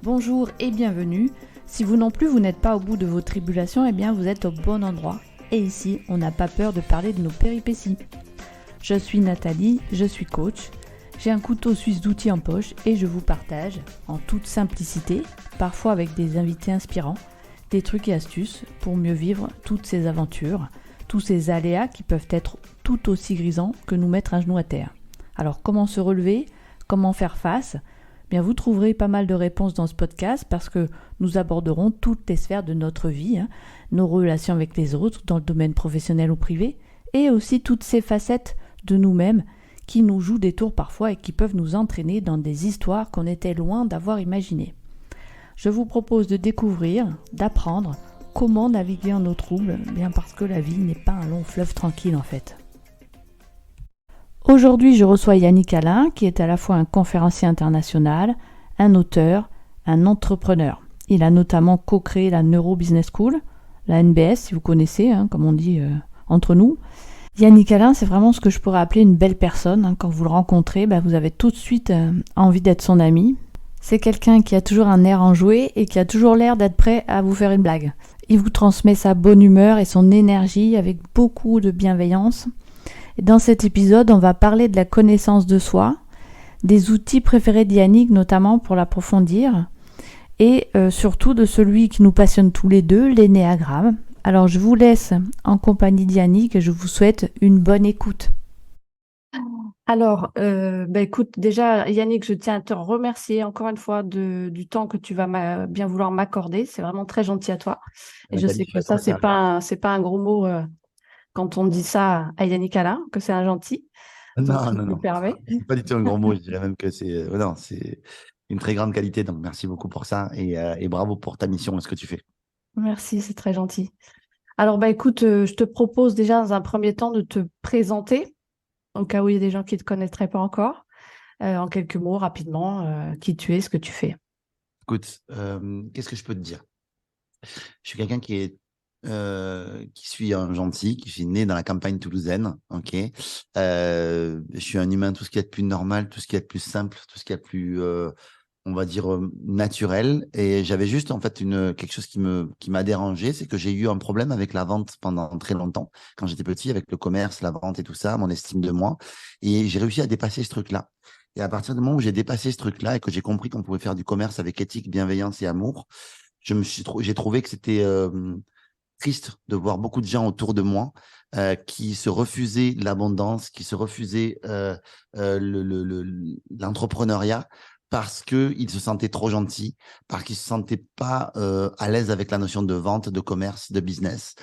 Bonjour et bienvenue. Si vous non plus vous n'êtes pas au bout de vos tribulations, eh bien vous êtes au bon endroit. Et ici, on n'a pas peur de parler de nos péripéties. Je suis Nathalie, je suis coach. J'ai un couteau suisse d'outils en poche et je vous partage, en toute simplicité, parfois avec des invités inspirants, des trucs et astuces pour mieux vivre toutes ces aventures, tous ces aléas qui peuvent être tout aussi grisants que nous mettre un genou à terre. Alors comment se relever ? Comment faire face ? Bien, vous trouverez pas mal de réponses dans ce podcast parce que nous aborderons toutes les sphères de notre vie, nos relations avec les autres dans le domaine professionnel ou privé, et aussi toutes ces facettes de nous-mêmes qui nous jouent des tours parfois et qui peuvent nous entraîner dans des histoires qu'on était loin d'avoir imaginées. Je vous propose de découvrir, d'apprendre comment naviguer en eau trouble, bien parce que la vie n'est pas un long fleuve tranquille en fait. Aujourd'hui, je reçois Yannick Alain, qui est à la fois un conférencier international, un auteur, un entrepreneur. Il a notamment co-créé la Neuro Business School, la NBS, si vous connaissez, comme on dit entre nous. Yannick Alain, c'est vraiment ce que je pourrais appeler une belle personne. Quand vous le rencontrez, vous avez tout de suite envie d'être son ami. C'est quelqu'un qui a toujours un air enjoué et qui a toujours l'air d'être prêt à vous faire une blague. Il vous transmet sa bonne humeur et son énergie avec beaucoup de bienveillance. Et dans cet épisode, on va parler de la connaissance de soi, des outils préférés d'Yannick notamment pour l'approfondir, et surtout de celui qui nous passionne tous les deux, l'énéagramme. Alors je vous laisse en compagnie d'Yannick et je vous souhaite une bonne écoute. Alors, écoute, déjà Yannick, je tiens à te remercier encore une fois du temps que tu vas bien vouloir m'accorder. C'est vraiment très gentil à toi. Et je sais que ça, c'est pas un gros mot quand on dit ça à Yannick Alain, que c'est un gentil. Donc, Non, je me permets. c'est pas du tout un grand mot. Je dirais même que c'est une très grande qualité. Donc, merci beaucoup pour ça et bravo pour ta mission et ce que tu fais. Merci, c'est très gentil. Alors, écoute, je te propose déjà dans un premier temps de te présenter, au cas où il y a des gens qui ne te connaîtraient pas encore, en quelques mots, rapidement, qui tu es, ce que tu fais. Écoute, qu'est-ce que je peux te dire? Je suis quelqu'un qui suis un gentil, qui suis né dans la campagne toulousaine. Ok. Je suis un humain, tout ce qui est de plus normal, tout ce qui est de plus simple, tout ce qui est de plus on va dire naturel. Et j'avais juste en fait quelque chose qui m'a dérangé, c'est que j'ai eu un problème avec la vente pendant très longtemps quand j'étais petit, avec le commerce, la vente et tout ça, mon estime de moi. Et j'ai réussi à dépasser ce truc-là. Et à partir du moment où j'ai dépassé ce truc-là et que j'ai compris qu'on pouvait faire du commerce avec éthique, bienveillance et amour, j'ai trouvé que c'était triste de voir beaucoup de gens autour de moi qui se refusaient l'abondance, qui se refusaient l'entrepreneuriat parce qu'ils se sentaient trop gentils, parce qu'ils se sentaient pas à l'aise avec la notion de vente, de commerce, de business.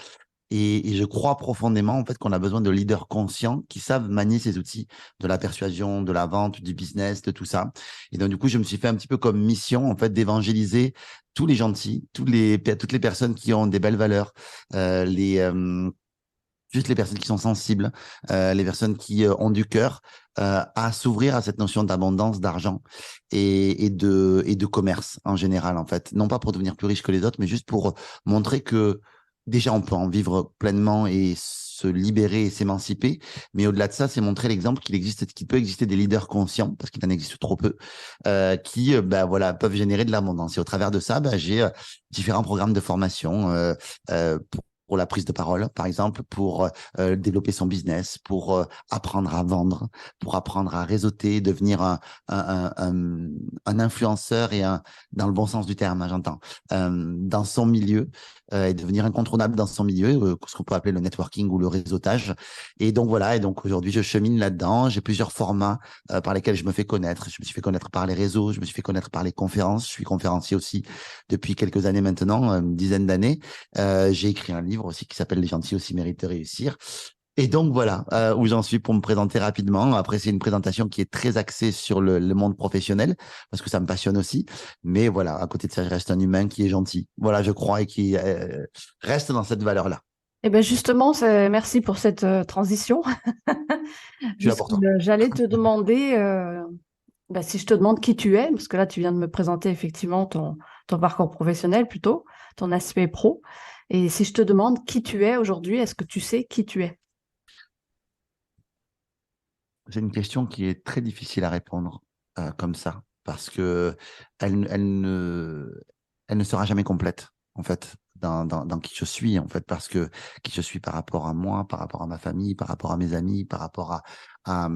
Et je crois profondément en fait qu'on a besoin de leaders conscients qui savent manier ces outils de la persuasion, de la vente, du business, de tout ça. Et donc du coup, je me suis fait un petit peu comme mission en fait d'évangéliser tous les gentils, toutes les personnes qui ont des belles valeurs, juste les personnes qui sont sensibles, les personnes qui ont du cœur, à s'ouvrir à cette notion d'abondance, d'argent et de commerce en général, en fait. Non pas pour devenir plus riche que les autres, mais juste pour montrer que déjà on peut en vivre pleinement et se libérer et s'émanciper. Mais au-delà de ça, c'est montrer l'exemple qu'il peut exister des leaders conscients, parce qu'il en existe trop peu, qui voilà, peuvent générer de l'abondance. Et au travers de ça, j'ai différents programmes de formation pour la prise de parole, par exemple, pour développer son business, pour apprendre à vendre, pour apprendre à réseauter, devenir un influenceur dans le bon sens du terme, j'entends, dans son milieu et devenir incontournable dans son milieu, ce qu'on peut appeler le networking ou le réseautage. Et donc voilà, et donc aujourd'hui, je chemine là-dedans. J'ai plusieurs formats par lesquels je me fais connaître. Je me suis fait connaître par les réseaux, je me suis fait connaître par les conférences. Je suis conférencier aussi depuis quelques années maintenant, une dizaine d'années. J'ai écrit un livre aussi qui s'appelle Les gentils aussi méritent de réussir. Et donc voilà où j'en suis pour me présenter rapidement. Après, c'est une présentation qui est très axée sur le monde professionnel parce que ça me passionne aussi. Mais voilà, à côté de ça, je reste un humain qui est gentil. Voilà, je crois, et qui reste dans cette valeur-là. Eh bien justement, merci pour cette transition. Je suis là pour toi. J'allais te demander si je te demande qui tu es, parce que là, tu viens de me présenter effectivement ton parcours professionnel plutôt, ton aspect pro. Et si je te demande qui tu es aujourd'hui, est-ce que tu sais qui tu es? C'est une question qui est très difficile à répondre comme ça. parce que elle ne sera jamais complète, en fait, dans qui je suis, en fait, parce que qui je suis par rapport à moi, par rapport à ma famille, par rapport à mes amis, par rapport à,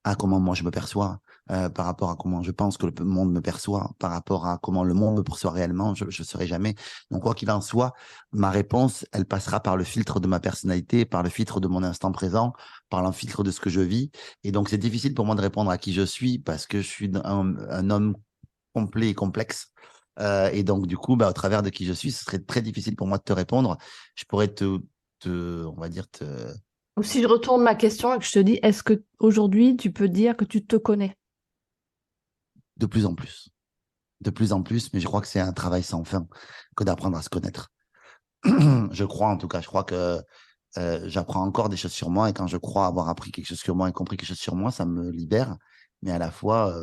à comment moi je me perçois, par rapport à comment je pense que le monde me perçoit, par rapport à comment le monde me perçoit réellement, je ne serai jamais. Donc, quoi qu'il en soit, ma réponse, elle passera par le filtre de ma personnalité, par le filtre de mon instant présent, par le filtre de ce que je vis. Et donc, c'est difficile pour moi de répondre à qui je suis parce que je suis un homme complet et complexe. Et donc, du coup, au travers de qui je suis, ce serait très difficile pour moi de te répondre. Je pourrais on va dire, Ou si je retourne ma question et que je te dis, est-ce que aujourd'hui tu peux dire que tu te connais? de plus en plus. De plus en plus, mais je crois que c'est un travail sans fin que d'apprendre à se connaître. Je crois, en tout cas, je crois que j'apprends encore des choses sur moi et quand je crois avoir appris quelque chose sur moi et compris quelque chose sur moi, ça me libère. Mais à la fois,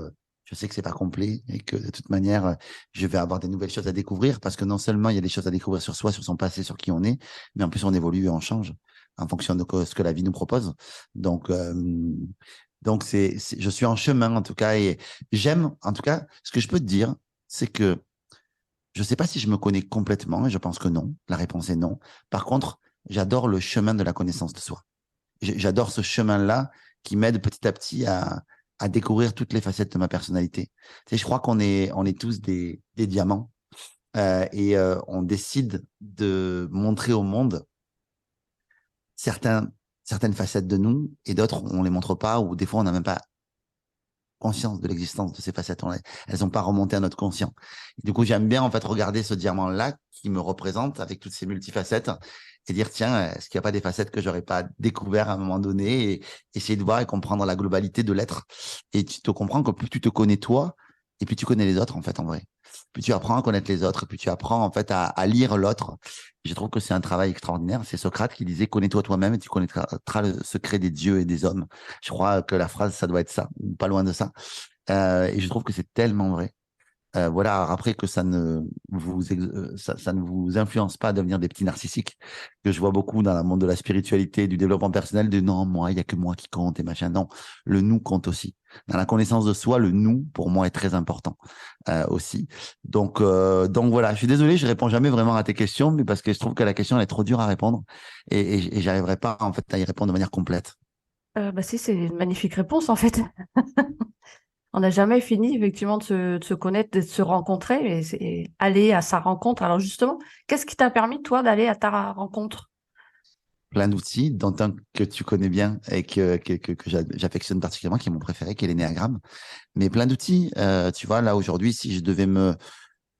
je sais que c'est pas complet et que de toute manière, je vais avoir des nouvelles choses à découvrir parce que non seulement il y a des choses à découvrir sur soi, sur son passé, sur qui on est, mais en plus on évolue et on change en fonction de ce que la vie nous propose. Donc, je suis en chemin en tout cas et j'aime, en tout cas, ce que je peux te dire, c'est que je ne sais pas si je me connais complètement, et je pense que non. La réponse est non. Par contre, j'adore le chemin de la connaissance de soi. J'adore ce chemin-là qui m'aide petit à petit à découvrir toutes les facettes de ma personnalité. Tu sais, je crois on est tous des diamants et on décide de montrer au monde certains, certaines facettes de nous et d'autres, on ne les montre pas ou des fois, on n'a même pas conscience de l'existence de ces facettes. Elles n'ont pas remonté à notre conscient. Et du coup, j'aime bien en fait regarder ce diamant-là qui me représente avec toutes ces multifacettes et dire tiens, est-ce qu'il n'y a pas des facettes que j'aurais pas découvert à un moment donné et essayer de voir et comprendre la globalité de l'être. Et tu te comprends que plus tu te connais toi et plus tu connais les autres en fait en vrai. Plus tu apprends à connaître les autres, plus tu apprends en fait à lire l'autre. Je trouve que c'est un travail extraordinaire. C'est Socrate qui disait connais-toi toi-même et tu connaîtras le secret des dieux et des hommes. Je crois que la phrase, ça doit être ça, ou pas loin de ça. Et je trouve que c'est tellement vrai. Voilà, après que ça ne vous influence pas à devenir des petits narcissiques, que je vois beaucoup dans le monde de la spiritualité et du développement personnel, de non, moi, il n'y a que moi qui compte et machin. Non, le nous compte aussi. Dans la connaissance de soi, le nous, pour moi, est très important aussi. Donc voilà, je suis désolé, je réponds jamais vraiment à tes questions, mais parce que je trouve que la question elle est trop dure à répondre et j'arriverai pas en fait à y répondre de manière complète. Bah si, c'est une magnifique réponse en fait. On n'a jamais fini effectivement de se connaître, de se rencontrer, mais c'est aller à sa rencontre. Alors justement, qu'est-ce qui t'a permis toi d'aller à ta rencontre? Plein d'outils, dont un que tu connais bien et que j'affectionne particulièrement, qui est mon préféré, qui est l'énéagramme. Mais plein d'outils, tu vois, là aujourd'hui, si je devais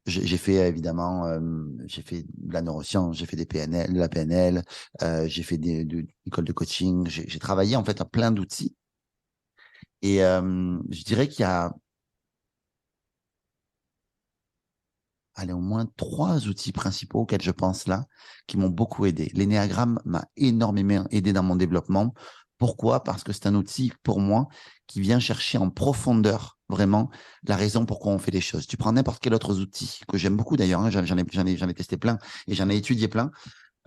j'ai fait évidemment, j'ai fait de la neuroscience, j'ai fait des PNL, de la PNL, j'ai fait de l'école de coaching, j'ai travaillé en fait à plein d'outils. Et je dirais qu'il y a allez, au moins 3 outils principaux auxquels je pense là, qui m'ont beaucoup aidé. L'énéagramme m'a énormément aidé dans mon développement. Pourquoi? Parce que c'est un outil pour moi qui vient chercher en profondeur vraiment la raison pourquoi on fait les choses. Tu prends n'importe quel autre outil que j'aime beaucoup d'ailleurs, hein, j'en ai testé plein et j'en ai étudié plein.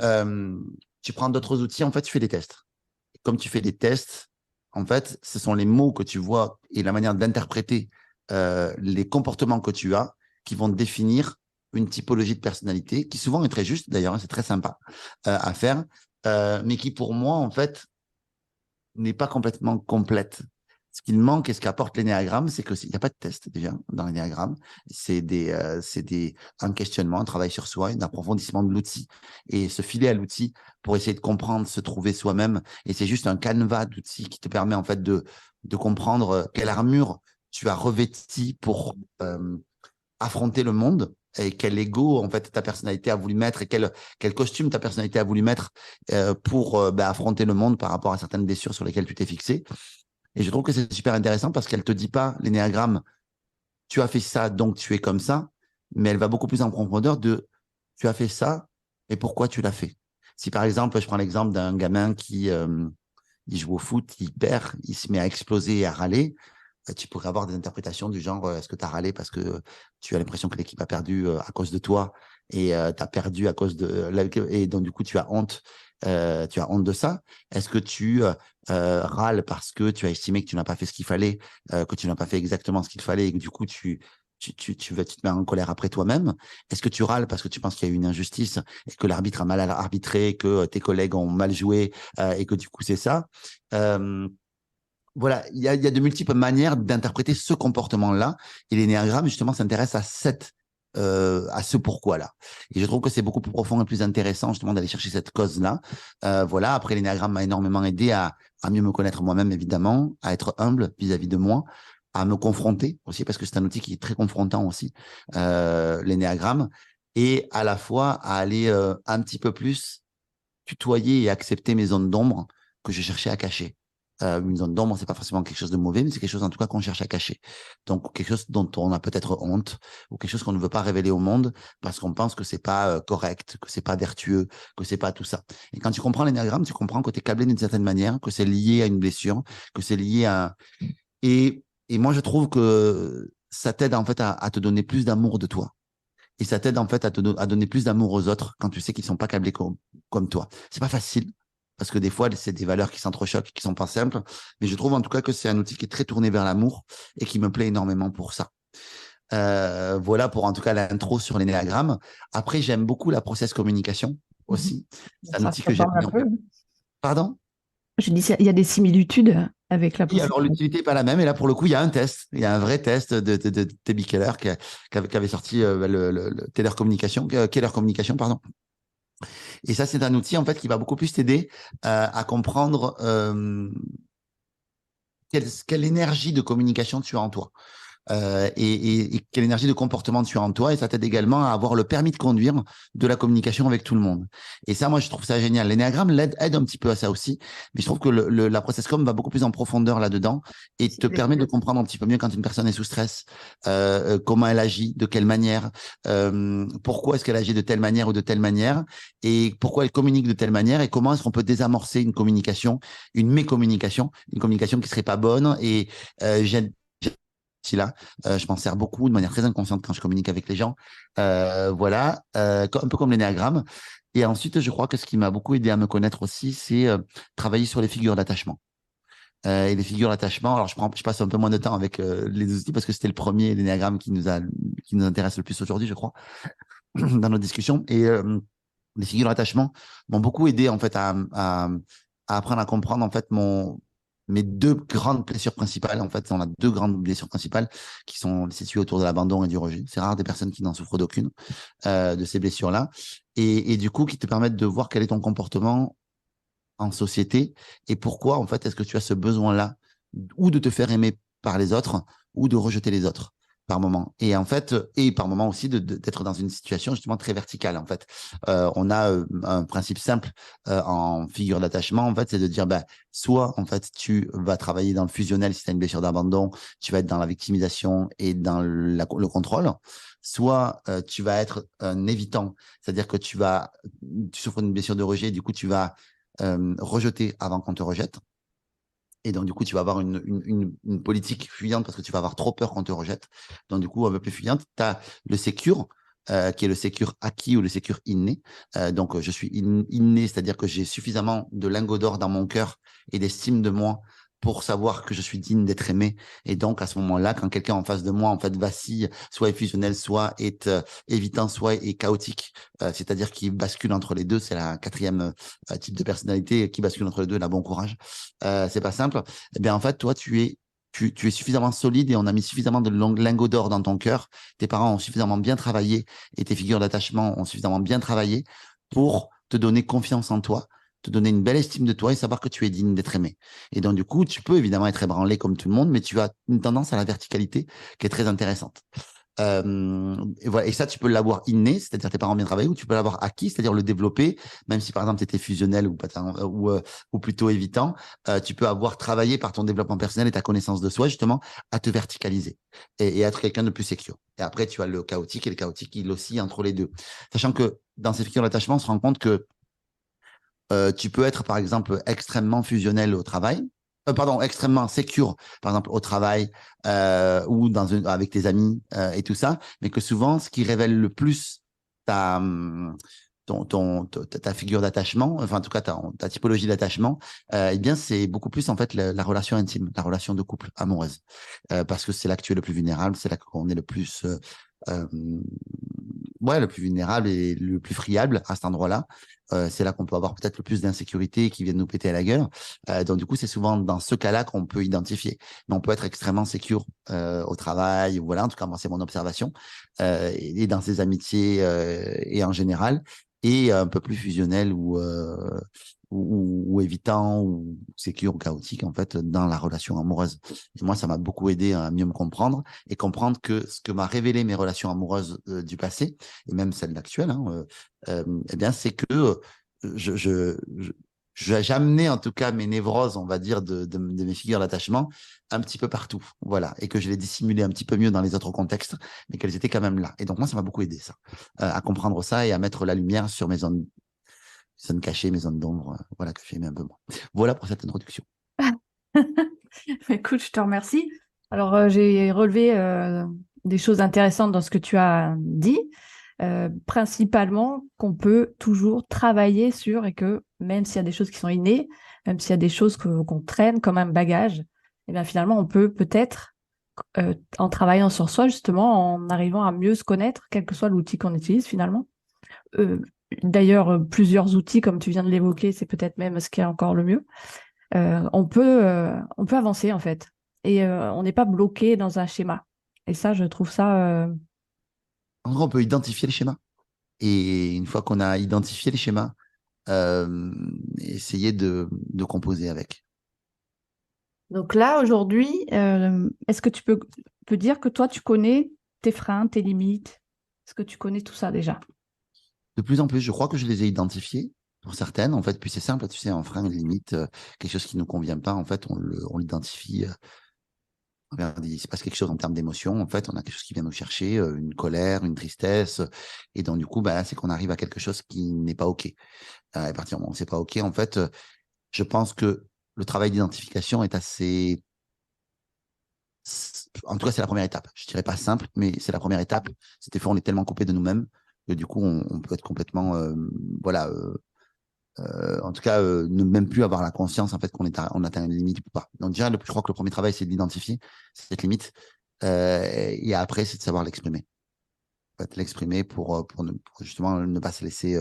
Euh, Tu prends d'autres outils, en fait, tu fais des tests. Comme tu fais des tests, en fait, ce sont les mots que tu vois et la manière d'interpréter les comportements que tu as qui vont définir une typologie de personnalité qui souvent est très juste, d'ailleurs, hein, c'est très sympa à faire, mais qui pour moi, en fait, n'est pas complètement complète. Ce qu'il manque et ce qu'apporte l'énéagramme, c'est qu'il n'y a pas de test déjà dans l'énéagramme. Un questionnement, un travail sur soi, un approfondissement de l'outil et se filer à l'outil pour essayer de comprendre, se trouver soi-même. Et c'est juste un canevas d'outils qui te permet en fait de comprendre quelle armure tu as revêtie pour affronter le monde et quel ego en fait ta personnalité a voulu mettre et quel costume ta personnalité a voulu mettre pour affronter le monde par rapport à certaines blessures sur lesquelles tu t'es fixé. Et je trouve que c'est super intéressant parce qu'elle te dit pas l'énéagramme, tu as fait ça donc tu es comme ça, mais elle va beaucoup plus en profondeur de tu as fait ça et pourquoi tu l'as fait. Si par exemple, je prends l'exemple d'un gamin qui il joue au foot, il perd, il se met à exploser et à râler, tu pourrais avoir des interprétations du genre est-ce que tu as râlé parce que tu as l'impression que l'équipe a perdu à cause de toi et tu as perdu à cause de et donc du coup tu as honte tu as honte de ça? Est-ce que tu râles parce que tu as estimé que tu n'as pas fait ce qu'il fallait, que tu n'as pas fait exactement ce qu'il fallait et que du coup, tu te mets en colère après toi-même? Est-ce que tu râles parce que tu penses qu'il y a eu une injustice et que l'arbitre a mal arbitré, que tes collègues ont mal joué et que du coup, c'est ça? Euh, voilà, il y a de multiples manières d'interpréter ce comportement-là. Et l'énéagramme, justement, s'intéresse à ce pourquoi-là. Et je trouve que c'est beaucoup plus profond et plus intéressant, justement, d'aller chercher cette cause-là. Voilà, après, l'énéagramme m'a énormément aidé à mieux me connaître moi-même, évidemment, à être humble vis-à-vis de moi, à me confronter aussi, parce que c'est un outil qui est très confrontant aussi, l'énéagramme, et à la fois à aller un petit peu plus tutoyer et accepter mes zones d'ombre que je cherchais à cacher. Une zone d'ombre, c'est pas forcément quelque chose de mauvais, mais c'est quelque chose en tout cas qu'on cherche à cacher. Donc quelque chose dont on a peut-être honte ou quelque chose qu'on ne veut pas révéler au monde parce qu'on pense que c'est pas correct, que c'est pas vertueux, que c'est pas tout ça. Et quand tu comprends l'énéagramme, tu comprends que tu es câblé d'une certaine manière, que c'est lié à une blessure, que c'est lié à et moi je trouve que ça t'aide en fait à te donner plus d'amour de toi. Et ça t'aide en fait à donner plus d'amour aux autres quand tu sais qu'ils sont pas câblés comme toi. C'est pas facile parce que des fois c'est des valeurs qui s'entrechoquent, qui sont pas simples. Mais je trouve en tout cas que c'est un outil qui est très tourné vers l'amour et qui me plaît énormément pour ça. Voilà pour en tout cas l'intro sur l'énéagramme. Après j'aime beaucoup la process communication Mhm. aussi. C'est un outil Ça que j'aime parle un bien. peu. Pardon? Je dis, il y a des similitudes avec la Oui, alors possession. l'utilité n'est pas la même. Et là, pour le coup, il y a un test. Il y a un vrai test de Debbie Keller qui avait sorti le Keller Communication, pardon. Et ça, c'est un outil en fait qui va beaucoup plus t'aider à comprendre quelle énergie de communication tu as en toi. Et quelle énergie de comportement tu as en toi. Et ça t'aide également à avoir le permis de conduire de la communication avec tout le monde. Et ça, moi, je trouve ça génial. L'énéagramme aide un petit peu à ça aussi. Mais je trouve que la process-com va beaucoup plus en profondeur là-dedans et te permet de comprendre un petit peu mieux quand une personne est sous stress, comment elle agit, de quelle manière, pourquoi est-ce qu'elle agit de telle manière ou de telle manière et pourquoi elle communique de telle manière et comment est-ce qu'on peut désamorcer une communication, une mécommunication, une communication qui serait pas bonne. Et j'aide là. Je m'en sers beaucoup de manière très inconsciente quand je communique avec les gens. Voilà, un peu comme l'énéagramme. Et ensuite, je crois que ce qui m'a beaucoup aidé à me connaître aussi, c'est travailler sur les figures d'attachement. Et les figures d'attachement, alors je passe un peu moins de temps avec les outils parce que c'était le premier l'énéagramme qui nous intéresse le plus aujourd'hui, je crois, dans nos discussions. Et les figures d'attachement m'ont beaucoup aidé en fait à apprendre à comprendre en fait mes deux grandes blessures principales. En fait, on a deux grandes blessures principales qui sont situées autour de l'abandon et du rejet. C'est rare des personnes qui n'en souffrent d'aucune de ces blessures-là. Et du coup, qui te permettent de voir quel est ton comportement en société et pourquoi, en fait, est-ce que tu as ce besoin-là ou de te faire aimer par les autres ou de rejeter les autres par moment. Et en fait, et par moment aussi d'être dans une situation justement très verticale. En fait, on a un principe simple en figure d'attachement. En fait, c'est de dire, bah, soit en fait tu vas travailler dans le fusionnel si tu as une blessure d'abandon, tu vas être dans la victimisation et dans le contrôle. Soit tu vas être un évitant, c'est-à-dire que tu souffres d'une blessure de rejet, du coup tu vas rejeter avant qu'on te rejette. Et donc, du coup, tu vas avoir une politique fuyante parce que tu vas avoir trop peur qu'on te rejette. Donc, du coup, un peu plus fuyante. Tu as le sécure, qui est le sécure acquis ou le sécure inné. Donc, je suis inné, c'est-à-dire que j'ai suffisamment de lingots d'or dans mon cœur et d'estime de moi pour savoir que je suis digne d'être aimé. Et donc, à ce moment-là, quand quelqu'un en face de moi, en fait, vacille, soit est fusionnel, soit est évitant, soit est chaotique, c'est-à-dire qu'il bascule entre les deux, c'est la quatrième type de personnalité qui bascule entre les deux, là, bon courage. C'est pas simple. Eh bien, en fait, toi, tu es suffisamment solide et on a mis suffisamment de lingots d'or dans ton cœur. Tes parents ont suffisamment bien travaillé et tes figures d'attachement ont suffisamment bien travaillé pour te donner confiance en toi, te donner une belle estime de toi et savoir que tu es digne d'être aimé. Et donc, du coup, tu peux évidemment être ébranlé comme tout le monde, mais tu as une tendance à la verticalité qui est très intéressante. Et, voilà. Et ça, tu peux l'avoir inné, c'est-à-dire tes parents bien travaillé, ou tu peux l'avoir acquis, c'est-à-dire le développer, même si par exemple tu étais fusionnel ou plutôt évitant, tu peux avoir travaillé par ton développement personnel et ta connaissance de soi, justement, à te verticaliser et être quelqu'un de plus sécure. Et après, tu as le chaotique, et le chaotique, il oscille entre les deux. Sachant que dans ces figures d'attachement, on se rend compte que tu peux être, par exemple, extrêmement fusionnel au travail, pardon, extrêmement sécure, par exemple, au travail ou avec tes amis et tout ça, mais que souvent, ce qui révèle le plus ta, ta figure d'attachement, enfin en tout cas ta typologie d'attachement, eh bien c'est beaucoup plus en fait la relation intime, la relation de couple amoureuse, parce que c'est là que tu es le plus vulnérable, c'est là qu'on est le plus, euh, ouais, le plus vulnérable et le plus friable à cet endroit-là. C'est là qu'on peut avoir peut-être le plus d'insécurité qui viennent nous péter à la gueule. Donc du coup, c'est souvent dans ce cas-là qu'on peut identifier. Mais on peut être extrêmement sécure au travail, ou voilà, en tout cas moi c'est mon observation, et dans ses amitiés et en général, et un peu plus fusionnel ou évitant ou sécure ou chaotique en fait dans la relation amoureuse. Et moi, ça m'a beaucoup aidé à mieux me comprendre et comprendre que ce que m'a révélé mes relations amoureuses du passé et même celles actuelles, hein, eh bien, c'est que je, je, je, j'amenais en tout cas mes névroses, on va dire, de mes figures d'attachement un petit peu partout. Voilà. Et que je les dissimulais un petit peu mieux dans les autres contextes, mais qu'elles étaient quand même là. Et donc, moi, ça m'a beaucoup aidé, ça, à comprendre ça et à mettre la lumière sur mes zones cachées, mes zones d'ombre, voilà, que j'aimais un peu moins. Voilà pour cette introduction. Écoute, je te remercie. Alors, j'ai relevé des choses intéressantes dans ce que tu as dit, principalement qu'on peut toujours travailler sur et que même s'il y a des choses qui sont innées, même s'il y a des choses qu'on traîne comme un bagage, et bien finalement, on peut peut-être, en travaillant sur soi, justement, en arrivant à mieux se connaître, quel que soit l'outil qu'on utilise finalement. Euh, D'ailleurs, plusieurs outils, comme tu viens de l'évoquer, c'est peut-être même ce qui est encore le mieux. On peut avancer en fait. Et on n'est pas bloqué dans un schéma. Et ça, je trouve ça. En gros, on peut identifier les schémas. Et une fois qu'on a identifié les schémas, euh, essayer de composer avec. Donc là, aujourd'hui, est-ce que tu peux dire que toi, tu connais tes freins, tes limites? Est-ce que tu connais tout ça déjà? De plus en plus, je crois que je les ai identifiées pour certaines. En fait, puis c'est simple, tu sais, un frein, une limite, quelque chose qui ne nous convient pas, en fait, on l'identifie. Regarde, il se passe quelque chose en termes d'émotion. En fait, on a quelque chose qui vient nous chercher, une colère, une tristesse. Et donc, du coup, bah, c'est qu'on arrive à quelque chose qui n'est pas OK. À partir du moment où c'est pas OK, en fait, je pense que le travail d'identification est assez. En tout cas, c'est la première étape. Je dirais pas simple, mais c'est la première étape. C'est des fois, on est tellement coupé de nous-mêmes que du coup, on peut être complètement, voilà, en tout cas, ne même plus avoir la conscience en fait on atteint une limite ou pas. Donc déjà, je crois que le premier travail, c'est d'identifier cette limite, et après, c'est de savoir l'exprimer. En fait, l'exprimer pour justement ne pas se laisser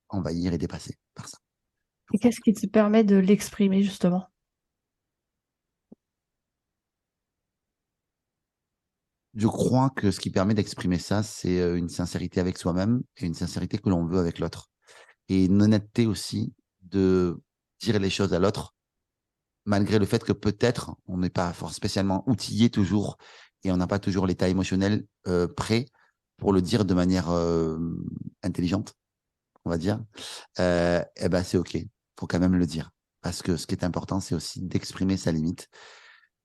envahir et dépasser par ça. Je Et crois. qu'est-ce qui te permet de l'exprimer justement? Je crois que ce qui permet d'exprimer ça, c'est une sincérité avec soi-même et une sincérité que l'on veut avec l'autre. Et une honnêteté aussi de dire les choses à l'autre, malgré le fait que peut-être on n'est pas spécialement outillé toujours et on n'a pas toujours l'état émotionnel prêt pour le dire de manière intelligente, on va dire. Eh ben c'est OK. Faut quand même le dire. Parce que ce qui est important, c'est aussi d'exprimer sa limite,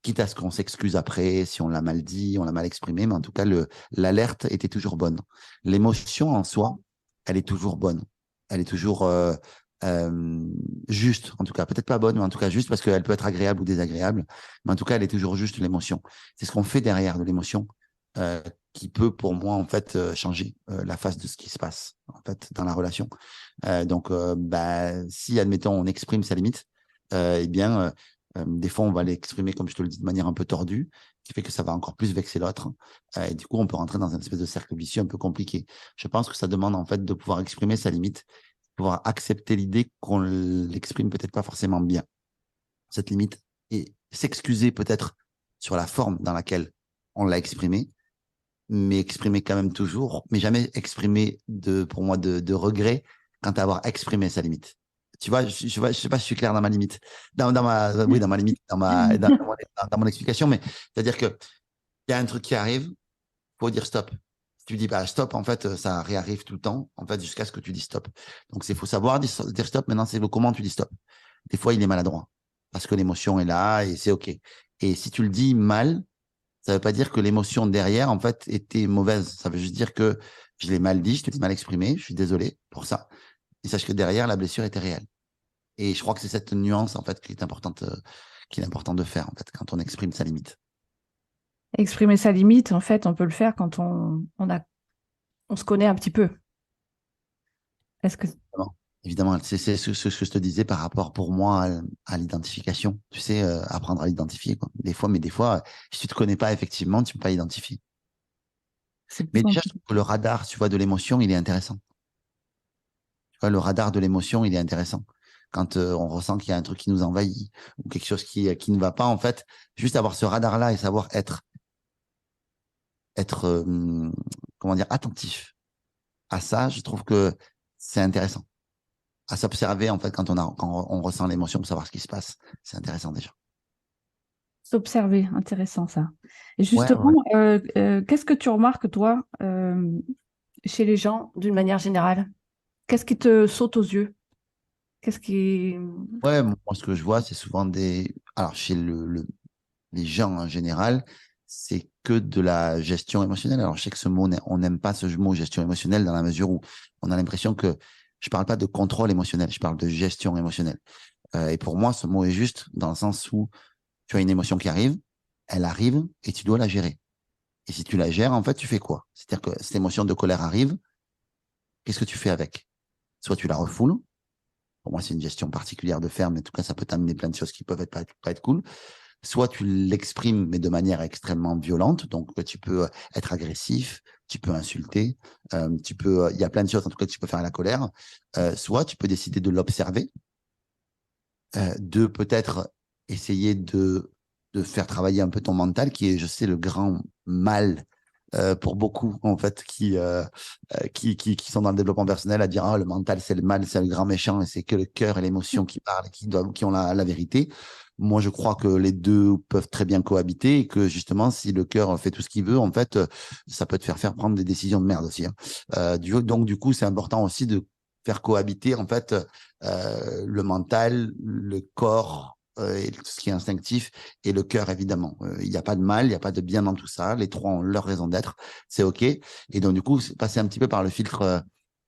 quitte à ce qu'on s'excuse après, si on l'a mal dit, on l'a mal exprimé, mais en tout cas, l'alerte était toujours bonne. L'émotion en soi, elle est toujours bonne. Elle est toujours euh, juste, en tout cas. Peut-être pas bonne, mais en tout cas juste, parce qu'elle peut être agréable ou désagréable. Mais en tout cas, elle est toujours juste, l'émotion. C'est ce qu'on fait derrière de l'émotion qui peut, pour moi, en fait, changer la face de ce qui se passe, en fait, dans la relation. Donc, bah, si, admettons, on exprime sa limite, eh bien, des fois, on va l'exprimer, comme je te le dis, de manière un peu tordue, qui fait que ça va encore plus vexer l'autre. Et du coup, on peut rentrer dans une espèce de cercle vicieux un peu compliqué. Je pense que ça demande en fait de pouvoir exprimer sa limite, pouvoir accepter l'idée qu'on l'exprime peut-être pas forcément bien, cette limite, et s'excuser peut-être sur la forme dans laquelle on l'a exprimée, mais exprimer quand même toujours, mais jamais exprimer pour moi, de regret quant à avoir exprimé sa limite. Tu vois, je sais pas si je suis clair dans ma limite, oui, dans ma limite, dans mon explication, mais c'est-à-dire que il y a un truc qui arrive, faut dire stop. Si tu dis bah stop, en fait, ça réarrive tout le temps, en fait, jusqu'à ce que tu dis stop. Donc faut savoir dire stop. Maintenant, c'est le comment tu dis stop. Des fois, il est maladroit parce que l'émotion est là et c'est OK. Et si tu le dis mal, ça veut pas dire que l'émotion derrière, en fait, était mauvaise. Ça veut juste dire que je l'ai mal dit, je te l'ai mal exprimé, je suis désolé pour ça. Et sache que derrière, la blessure était réelle. Et je crois que c'est cette nuance, en fait, qui est importante, qu'il est important de faire, en fait, quand on exprime sa limite. Exprimer sa limite, en fait, on peut le faire quand on se connaît un petit peu. Est-ce que Évidemment, évidemment, c'est ce que je te disais par rapport pour moi à l'identification. Tu sais, apprendre à l'identifier, quoi. Des fois, si tu te connais pas, effectivement, tu peux pas l'identifier. c'est plus Mais déjà, je compliqué? trouve que le radar, tu vois, de l'émotion, il est intéressant. Tu vois, le radar de l'émotion, il est intéressant. Quand on ressent qu'il y a un truc qui nous envahit ou quelque chose qui ne va pas, en fait, juste avoir ce radar-là et savoir être comment dire, attentif à ça, je trouve que c'est intéressant. À s'observer, en fait, quand on ressent l'émotion pour savoir ce qui se passe. C'est intéressant déjà. S'observer, intéressant ça. Et Ouais, ouais, justement, ouais. qu'est-ce que tu remarques, toi, chez les gens d'une manière générale? Qu'est-ce qui te saute aux yeux? Qu'est-ce qui... Ouais, moi, ce que je vois, c'est souvent des. Alors, chez les gens en général, c'est que de la gestion émotionnelle. Alors, je sais que ce mot, on n'aime pas ce mot gestion émotionnelle dans la mesure où on a l'impression que je parle pas de contrôle émotionnel, je parle de gestion émotionnelle. Et pour moi, ce mot est juste dans le sens où tu as une émotion qui arrive, elle arrive et tu dois la gérer. Et si tu la gères, en fait, tu fais quoi? C'est-à-dire que cette émotion de colère arrive, qu'est-ce que tu fais avec? Soit tu la refoules. Pour moi, c'est une gestion particulière de faire, mais en tout cas, ça peut t'amener plein de choses qui peuvent pas être cool. Soit tu l'exprimes, mais de manière extrêmement violente. Donc, tu peux être agressif, tu peux insulter, il y a plein de choses, en tout cas, que tu peux faire à la colère. Soit tu peux décider de l'observer, de peut-être essayer de faire travailler un peu ton mental, qui est, je sais, le grand mal pour beaucoup, en fait, qui sont dans le développement personnel, à dire, ah, le mental, c'est le mal, c'est le grand méchant, et c'est que le cœur et l'émotion qui parlent, qui ont la vérité. Moi, je crois que les deux peuvent très bien cohabiter et que justement, si le cœur fait tout ce qu'il veut, en fait, ça peut te faire prendre des décisions de merde aussi, hein. Donc, du coup, c'est important aussi de faire cohabiter, en fait, le mental, le corps, et tout ce qui est instinctif, et le cœur, évidemment. Il n'y a pas de mal, il n'y a pas de bien dans tout ça. Les trois ont leur raison d'être. C'est OK. Et donc, du coup, c'est passer un petit peu par le filtre.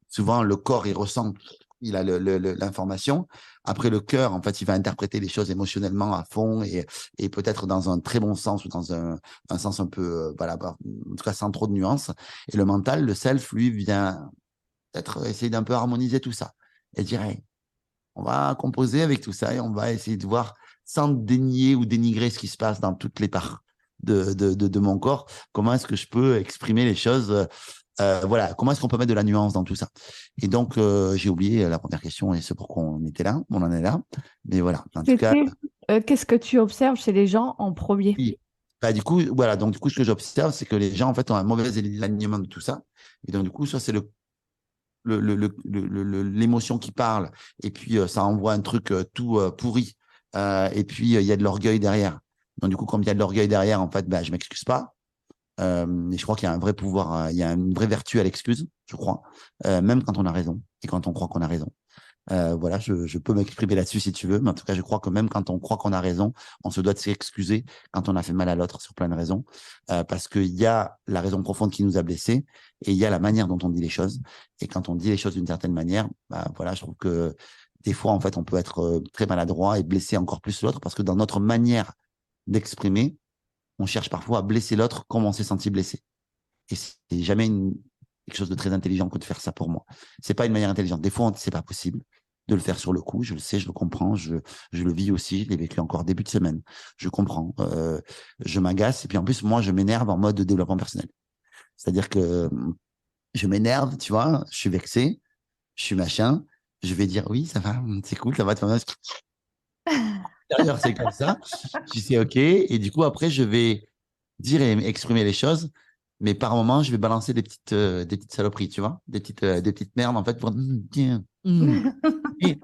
Souvent, le corps, il ressent, il a l'information. Après, le cœur, en fait, il va interpréter les choses émotionnellement à fond et peut-être dans un très bon sens ou dans un sens un peu, voilà, en tout cas, sans trop de nuances. Et le mental, le self, lui, vient peut-être essayer d'un peu harmoniser tout ça et dire, hey, on va composer avec tout ça et on va essayer de voir sans dénier ou dénigrer ce qui se passe dans toutes les parts de mon corps. Comment est-ce que je peux exprimer les choses, voilà, comment est-ce qu'on peut mettre de la nuance dans tout ça? Et donc, j'ai oublié la première question et c'est pourquoi on était là, on en est là. Mais voilà, en tout cas, C'était, qu'est-ce que tu observes chez les gens en premier? oui. Bah, du coup, voilà, donc du coup, ce que j'observe, c'est que les gens, en fait, ont un mauvais alignement de tout ça. Et donc, du coup, ça, c'est l'émotion qui parle, et puis ça envoie un truc tout pourri, et puis il y a de l'orgueil derrière. Donc du coup, comme il y a de l'orgueil derrière, en fait, bah, je m'excuse pas. Mais je crois qu'il y a un vrai pouvoir, il y a une vraie vertu à l'excuse, je crois, même quand on a raison et quand on croit qu'on a raison. Voilà, je peux m'exprimer là-dessus si tu veux, mais en tout cas, je crois que même quand on croit qu'on a raison, on se doit de s'excuser quand on a fait mal à l'autre sur plein de raisons, parce qu'il y a la raison profonde qui nous a blessés et il y a la manière dont on dit les choses. Et quand on dit les choses d'une certaine manière, bah, voilà, je trouve que des fois, en fait, on peut être très maladroit et blesser encore plus l'autre parce que dans notre manière d'exprimer, on cherche parfois à blesser l'autre comme on s'est senti blessé. Et c'est jamais quelque chose de très intelligent que de faire ça pour moi. C'est pas une manière intelligente. Des fois, c'est pas possible de le faire sur le coup. Je le sais, je le comprends, je le vis aussi. Je l'ai vécu encore début de semaine. Je comprends. Je m'agace. Et puis en plus, moi, je m'énerve en mode de développement personnel. C'est-à-dire que je m'énerve, tu vois, je suis vexé, je suis machin. Je vais dire oui, ça va, c'est cool, ça va. D'ailleurs, c'est comme ça. Je sais OK. Et du coup, après, je vais dire et exprimer les choses. Mais par moments, je vais balancer des petites saloperies, tu vois, des petites merdes, en fait, pour tiens, et,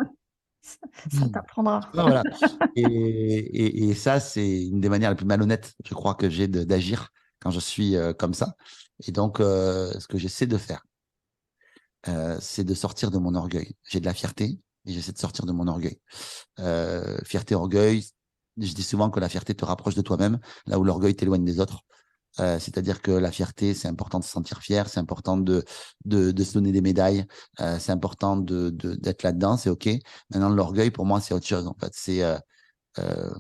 Ça tu t'apprendra. vois, voilà. Et ça, c'est une des manières les plus malhonnêtes, je crois, que j'ai d'agir quand je suis comme ça. Et donc, ce que j'essaie de faire, c'est de sortir de mon orgueil. J'ai de la fierté et j'essaie de sortir de mon orgueil. Fierté, orgueil. Je dis souvent que la fierté te rapproche de toi-même, là où l'orgueil t'éloigne des autres. C'est-à-dire que la fierté, c'est important de se sentir fier, c'est important de se donner des médailles, c'est important d'être là-dedans, c'est OK. Maintenant, l'orgueil, pour moi, c'est autre chose, en fait. Euh,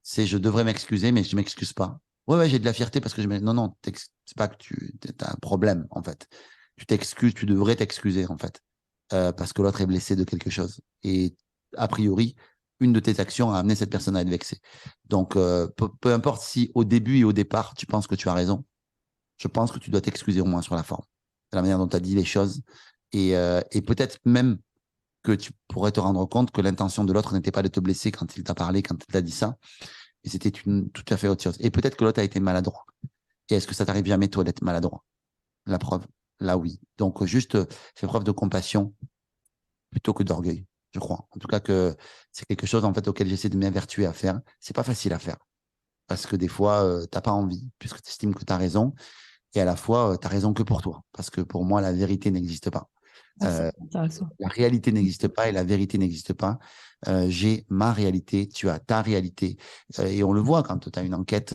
c'est je devrais m'excuser, mais je m'excuse pas. Ouais, j'ai de la fierté parce que non, non, c'est pas que tu as un problème, en fait. tu t'excuses, tu devrais t'excuser, en fait, parce que l'autre est blessé de quelque chose. Et a priori, une de tes actions a amené cette personne à être vexée. Donc, peu importe si au début et au départ, tu penses que tu as raison, je pense que tu dois t'excuser au moins sur la forme, de la manière dont tu as dit les choses. Et peut-être même que tu pourrais te rendre compte que l'intention de l'autre n'était pas de te blesser quand il t'a parlé, quand il t'a dit ça, et c'était tout à fait autre chose. Et peut-être que l'autre a été maladroit. Et est-ce que ça t'arrive jamais, toi, d'être maladroit? La preuve, là, oui. Donc, juste fais preuve de compassion plutôt que d'orgueil, je crois. En tout cas, que c'est quelque chose, en fait, auquel j'essaie de m'évertuer à faire. C'est pas facile à faire. Parce que des fois, t'as pas envie, puisque tu estimes que tu as raison. Et à la fois, tu as raison que pour toi. Parce que pour moi, la vérité n'existe pas. Ah, c'est Euh, intéressant. la réalité n'existe pas et la vérité n'existe pas. J'ai ma réalité, tu as ta réalité. Et on le voit quand tu as une enquête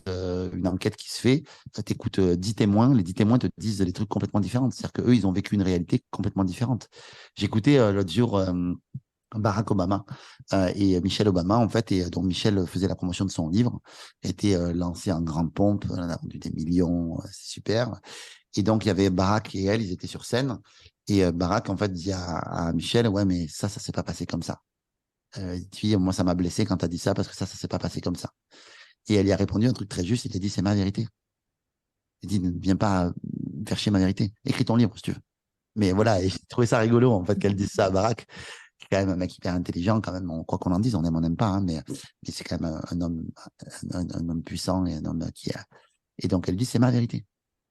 qui se fait, tu écoutes 10 témoins, les 10 témoins te disent des trucs complètement différents. C'est-à-dire qu'eux, ils ont vécu une réalité complètement différente. J'écoutais l'autre jour Barack Obama et Michelle Obama, en fait, et donc Michelle faisait la promotion de son livre, était lancé en grande pompe, elle a vendu des millions, c'est super. Et donc, il y avait Barack et elle, ils étaient sur scène. Et Barack, en fait, dit à Michel, ouais, mais ça s'est pas passé comme ça. Il dit, moi, ça m'a blessé quand tu as dit ça parce que ça s'est pas passé comme ça. Et elle y a répondu un truc très juste. Il a dit, c'est ma vérité. Il dit, ne viens pas faire chier ma vérité. Écris ton livre, si tu veux. Mais voilà, et j'ai trouvé ça rigolo, en fait, qu'elle dise ça à Barack, qui est quand même un mec hyper intelligent, quand même. Quoi qu'on en dise, on n'aime pas, hein, mais c'est quand même un homme, un homme puissant et un homme qui a. Et donc, elle dit, c'est ma vérité.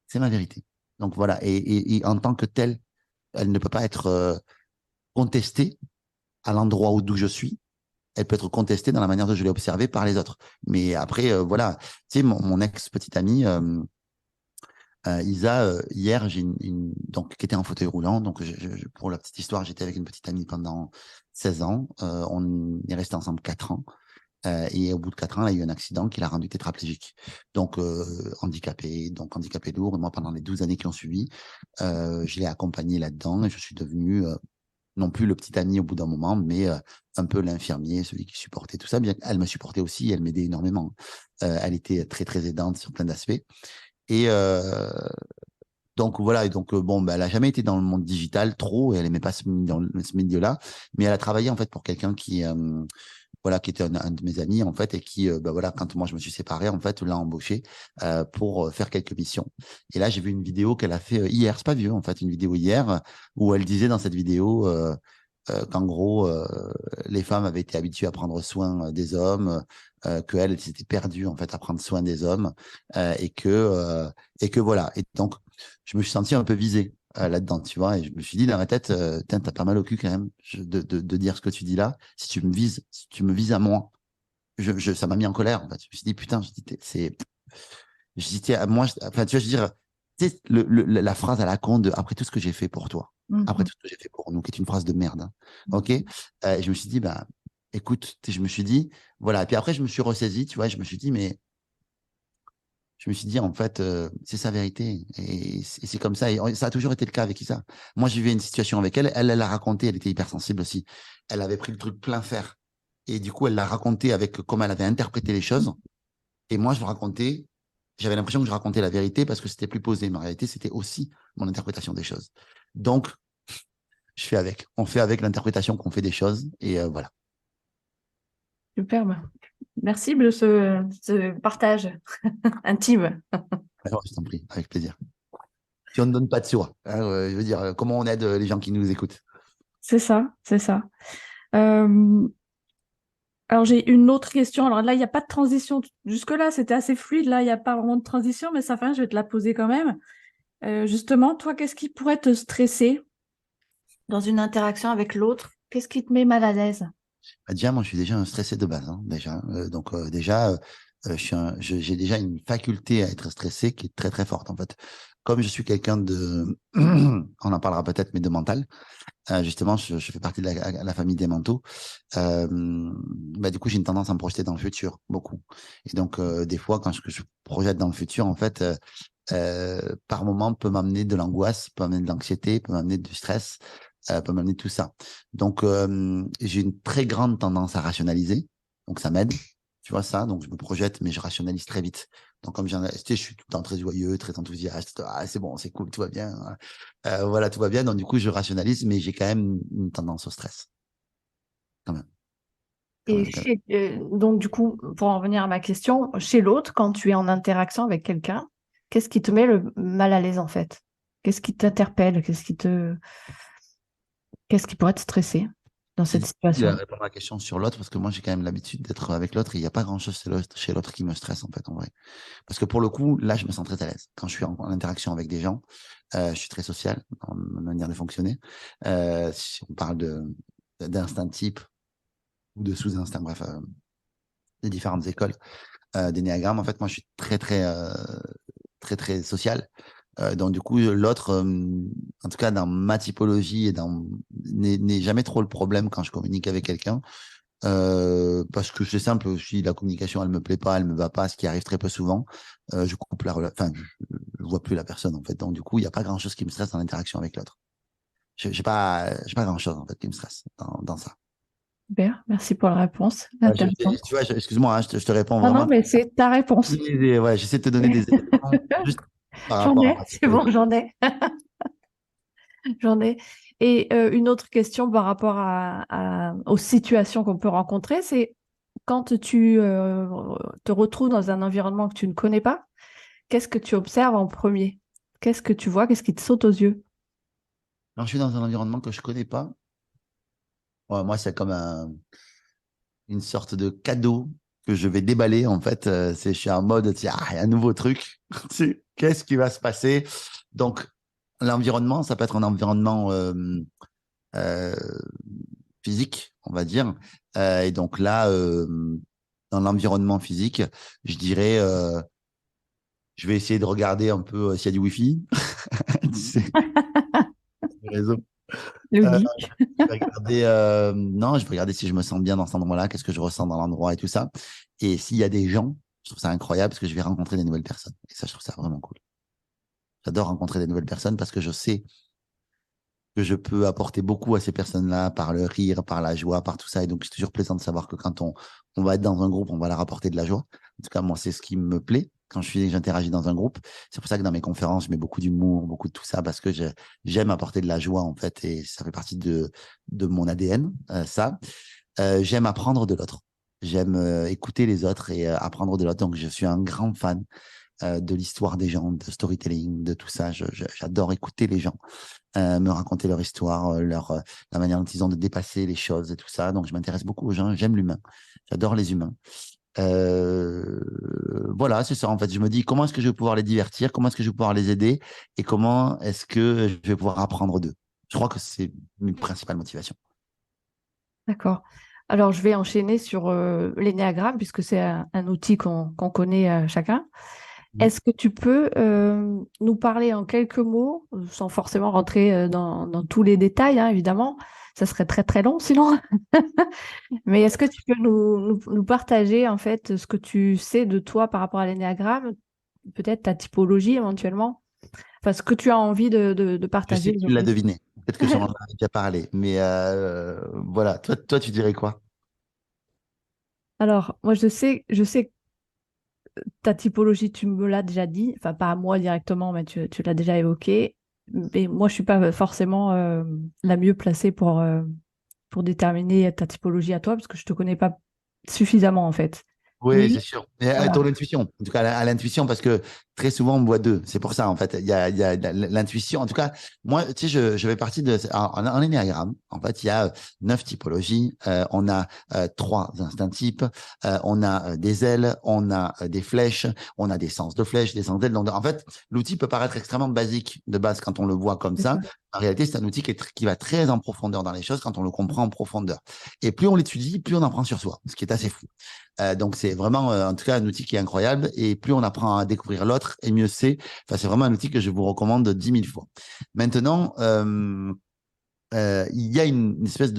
C'est ma vérité. Donc voilà. Et en tant que tel, elle ne peut pas être contestée à l'endroit d'où je suis. Elle peut être contestée dans la manière dont je l'ai observée par les autres. Mais après, voilà. Tu sais, mon ex-petite amie, Isa, hier, donc, qui était en fauteuil roulant. Donc, pour la petite histoire, j'étais avec une petite amie pendant 16 ans. On est resté ensemble 4 ans. Et au bout de 4 ans, elle a eu un accident qui l'a rendu tétraplégique. Donc, handicapé lourd. Et moi, pendant les 12 années qui ont suivi, je l'ai accompagnée là-dedans et je suis devenu non plus le petit ami au bout d'un moment, mais un peu l'infirmier, celui qui supportait tout ça. Bien, elle me supportait aussi, elle m'aidait énormément. Elle était très, très aidante sur plein d'aspects. Et donc voilà, et donc bon, bah, elle a jamais été dans le monde digital trop, et elle aimait pas ce milieu-là, mais elle a travaillé en fait pour quelqu'un qui voilà, qui était un de mes amis en fait, et qui bah, voilà, quand moi je me suis séparé en fait, l'a embauché pour faire quelques missions. Et là, j'ai vu une vidéo qu'elle a fait hier, c'est pas vieux en fait, une vidéo hier où elle disait dans cette vidéo qu'en gros les femmes avaient été habituées à prendre soin des hommes, qu'elle s'était perdue en fait à prendre soin des hommes, et que voilà. Et donc je me suis senti un peu visé là-dedans, tu vois, et je me suis dit dans ma tête, t'as pas mal au cul quand même de dire ce que tu dis là. Si tu me vises à moi, ça m'a mis en colère. En fait. Je me suis dit putain, je dis tiens, moi, enfin tu vois, je veux dire, tu sais, la phrase à la con de après tout ce que j'ai fait pour toi, après Mhm. tout ce que j'ai fait pour nous, qui est une phrase de merde, hein. Ok. Et je me suis dit bah écoute, je me suis dit voilà. Et puis après je me suis ressaisi, tu vois, et je me suis dit mais je me suis dit, en fait, c'est sa vérité. Et c'est comme ça. Et ça a toujours été le cas avec Issa. Moi, j'ai vu une situation avec elle. Elle l'a raconté. Elle était hypersensible aussi. Elle avait pris le truc plein fer. Et du coup, elle l'a raconté avec comment elle avait interprété les choses. Et moi, je le racontais. J'avais l'impression que je racontais la vérité parce que c'était plus posé. Mais en réalité, c'était aussi mon interprétation des choses. Donc, je fais avec. On fait avec l'interprétation qu'on fait des choses. Et voilà. Superbe. Merci de ce partage intime. Alors, je t'en prie, avec plaisir. Si on ne donne pas de soi, hein, je veux dire, comment on aide les gens qui nous écoutent? C'est ça, c'est ça. Euh, alors j'ai une autre question. Alors là, il n'y a pas de transition. Jusque-là, c'était assez fluide. Là, il n'y a pas vraiment de transition, mais ça fait, je vais te la poser quand même. Justement, toi, qu'est-ce qui pourrait te stresser dans une interaction avec l'autre? Qu'est-ce qui te met mal à l'aise? Bah, déjà, moi, je suis déjà un stressé de base, hein, déjà. Donc, déjà, j'ai déjà une faculté à être stressé qui est très, très forte, en fait. Comme je suis quelqu'un de, on en parlera peut-être, mais de mental, justement, je fais partie de la famille des mentaux. Bah, du coup, j'ai une tendance à me projeter dans le futur, beaucoup. Et donc, des fois, quand je projette dans le futur, en fait, par moment, peut m'amener de l'angoisse, peut m'amener de l'anxiété, peut m'amener du stress, peut m'amener tout ça. Donc, j'ai une très grande tendance à rationaliser. Donc, ça m'aide. Tu vois ça? Donc, je me projette, mais je rationalise très vite. Donc, comme tu sais, je suis tout le temps très joyeux, très enthousiaste. Ah, c'est bon, c'est cool, tout va bien. Voilà, tout va bien. Donc, du coup, je rationalise, mais j'ai quand même une tendance au stress. Quand même. Quand Et même, quand même. donc, du coup, pour en revenir à ma question, chez l'autre, quand tu es en interaction avec quelqu'un, qu'est-ce qui te met le mal à l'aise en fait? Qu'est-ce qui t'interpelle? Qu'est-ce qui pourrait te stresser dans C'est cette difficile à situation? répondre à la question sur l'autre parce que moi, j'ai quand même l'habitude d'être avec l'autre et il n'y a pas grand-chose chez l'autre qui me stresse, en fait, en vrai. Parce que pour le coup, là, je me sens très à l'aise. Quand je suis en interaction avec des gens, je suis très social dans ma manière de fonctionner. Si on parle d'instinct type ou de sous-instinct, bref, des différentes écoles d'énéagramme, en fait, moi, je suis très social. Donc, du coup, l'autre, en tout cas, dans ma typologie n'est jamais trop le problème quand je communique avec quelqu'un. Parce que c'est simple, si la communication elle me plaît pas, elle me va pas, ce qui arrive très peu souvent, je coupe la relation, enfin, je vois plus la personne en fait. Donc du coup, il y a pas grand chose qui me stresse dans l'interaction avec l'autre. J'ai pas grand chose en fait qui me stresse dans ça. Super, merci pour la réponse. Tu Intéressante. vois, excuse-moi, hein, je te réponds Non, non, vraiment. mais c'est ta réponse. Ouais, j'essaie de te donner des éléments juste par J'en rapport à ai, ma c'est bon, typologie. j'en ai. J'en ai. Et une autre question par rapport aux situations qu'on peut rencontrer, c'est quand tu te retrouves dans un environnement que tu ne connais pas, qu'est-ce que tu observes en premier? Qu'est-ce que tu vois? Qu'est-ce qui te saute aux yeux? Quand je suis dans un environnement que je connais pas, ouais, moi c'est comme une sorte de cadeau que je vais déballer. En fait, je suis en mode, tiens, il y a un nouveau truc. Qu'est-ce qui va se passer? Donc, l'environnement, ça peut être un environnement euh, physique, on va dire. Et donc là, dans l'environnement physique, je dirais, je vais essayer de regarder un peu s'il y a du Wi-Fi. Tu sais, le réseau. Le Euh, geek. je vais regarder, non, je vais regarder si je me sens bien dans cet endroit-là, qu'est-ce que je ressens dans l'endroit et tout ça. Et s'il y a des gens, je trouve ça incroyable parce que je vais rencontrer des nouvelles personnes. Et ça, je trouve ça vraiment cool. J'adore rencontrer des nouvelles personnes parce que je sais que je peux apporter beaucoup à ces personnes-là par le rire, par la joie, par tout ça. Et donc, c'est toujours plaisant de savoir que quand on va être dans un groupe, on va leur apporter de la joie. En tout cas, moi, c'est ce qui me plaît quand j'interagis dans un groupe. C'est pour ça que dans mes conférences, je mets beaucoup d'humour, beaucoup de tout ça, parce que j'aime apporter de la joie, en fait, et ça fait partie de mon ADN, ça. J'aime apprendre de l'autre. J'aime écouter les autres et apprendre de l'autre. Donc, je suis un grand fan de l'histoire des gens, de storytelling, de tout ça. J'adore écouter les gens me raconter leur histoire, la manière dont ils ont de dépasser les choses et tout ça. Donc, je m'intéresse beaucoup aux gens. J'aime l'humain. J'adore les humains. Voilà, c'est ça. En fait, je me dis comment est-ce que je vais pouvoir les divertir, comment est-ce que je vais pouvoir les aider et comment est-ce que je vais pouvoir apprendre d'eux. Je crois que c'est mes principales motivations. D'accord. Alors, je vais enchaîner sur l'énéagramme, puisque c'est un outil qu'on connaît chacun. Mhm. Est-ce que tu peux nous parler en quelques mots, sans forcément rentrer dans tous les détails, hein, évidemment, ça serait très très long sinon, mais est-ce que tu peux nous partager en fait ce que tu sais de toi par rapport à l'énéagramme, peut-être ta typologie éventuellement, enfin ce que tu as envie de Je sais partager que tu l'as aujourd'hui. deviné. Peut-être que j'en ai déjà parlé, mais voilà. Toi, tu dirais quoi? Alors, moi je sais ta typologie, tu me l'as déjà dit, enfin pas à moi directement, mais tu l'as déjà évoqué. Mais moi, je suis pas forcément la mieux placée pour déterminer ta typologie à toi, parce que je te connais pas suffisamment en fait. Mais Oui, c'est sûr. Et à voilà, ton intuition, en tout cas à l'intuition, parce que très souvent on voit deux. C'est pour ça, en fait. Il y a l'intuition. En tout cas, moi, tu sais, je fais partie en énéagramme. En fait, il y a 9 typologies. On a 3 instincts types. On a des ailes, on a des flèches, on a des sens de flèches, des sens d'ailes. Donc, en fait, l'outil peut paraître extrêmement basique de base quand on le voit comme c'est ça. ça. En réalité, c'est un outil qui va très en profondeur dans les choses quand on le comprend en profondeur. Et plus on l'étudie, plus on en prend sur soi, ce qui est assez fou. Donc c'est vraiment en tout cas un outil qui est incroyable et plus on apprend à découvrir l'autre et mieux c'est. Enfin c'est vraiment un outil que je vous recommande 10 000 fois. Maintenant il y a une espèce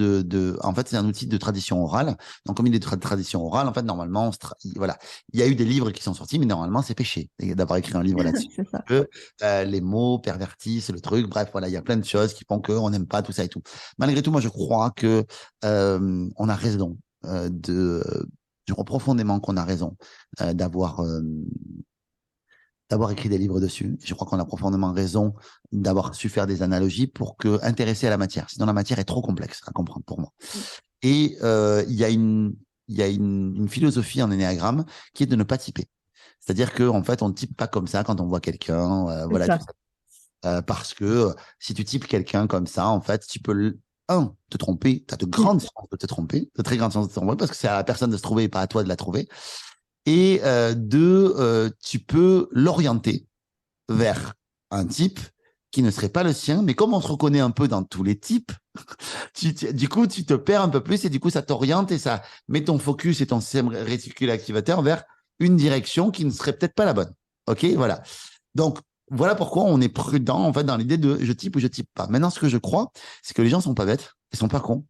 en fait c'est un outil de tradition orale. Donc comme il est de tradition orale en fait normalement voilà il y a eu des livres qui sont sortis mais normalement c'est péché d'avoir écrit un livre là-dessus. C'est ça. Que les mots pervertissent le truc. Bref voilà il y a plein de choses qui font qu'on n'aime pas tout ça et tout. Malgré tout moi je crois que on a raison je crois profondément qu'on a raison d'avoir d'avoir écrit des livres dessus. Je crois qu'on a profondément raison d'avoir su faire des analogies pour intéresser à la matière. Sinon, la matière est trop complexe à comprendre pour moi. Et il y a une philosophie en énéagramme qui est de ne pas typer. C'est-à-dire qu'en fait, on ne type pas comme ça quand on voit quelqu'un. Voilà, tout ça. Parce que si tu types quelqu'un comme ça, en fait, tu peux, te tromper. Tu as de grandes chances de te tromper, de très grandes chances de te tromper, parce que c'est à la personne de se trouver et pas à toi de la trouver. Et tu peux l'orienter vers un type qui ne serait pas le sien, mais comme on se reconnaît un peu dans tous les types, du coup, tu te perds un peu plus et du coup, ça t'oriente et ça met ton focus et ton système réticule activateur vers une direction qui ne serait peut-être pas la bonne. OK, voilà. Donc, voilà pourquoi on est prudent, en fait, dans l'idée de je type ou je type pas. Maintenant, ce que je crois, c'est que les gens sont pas bêtes, ils sont pas cons.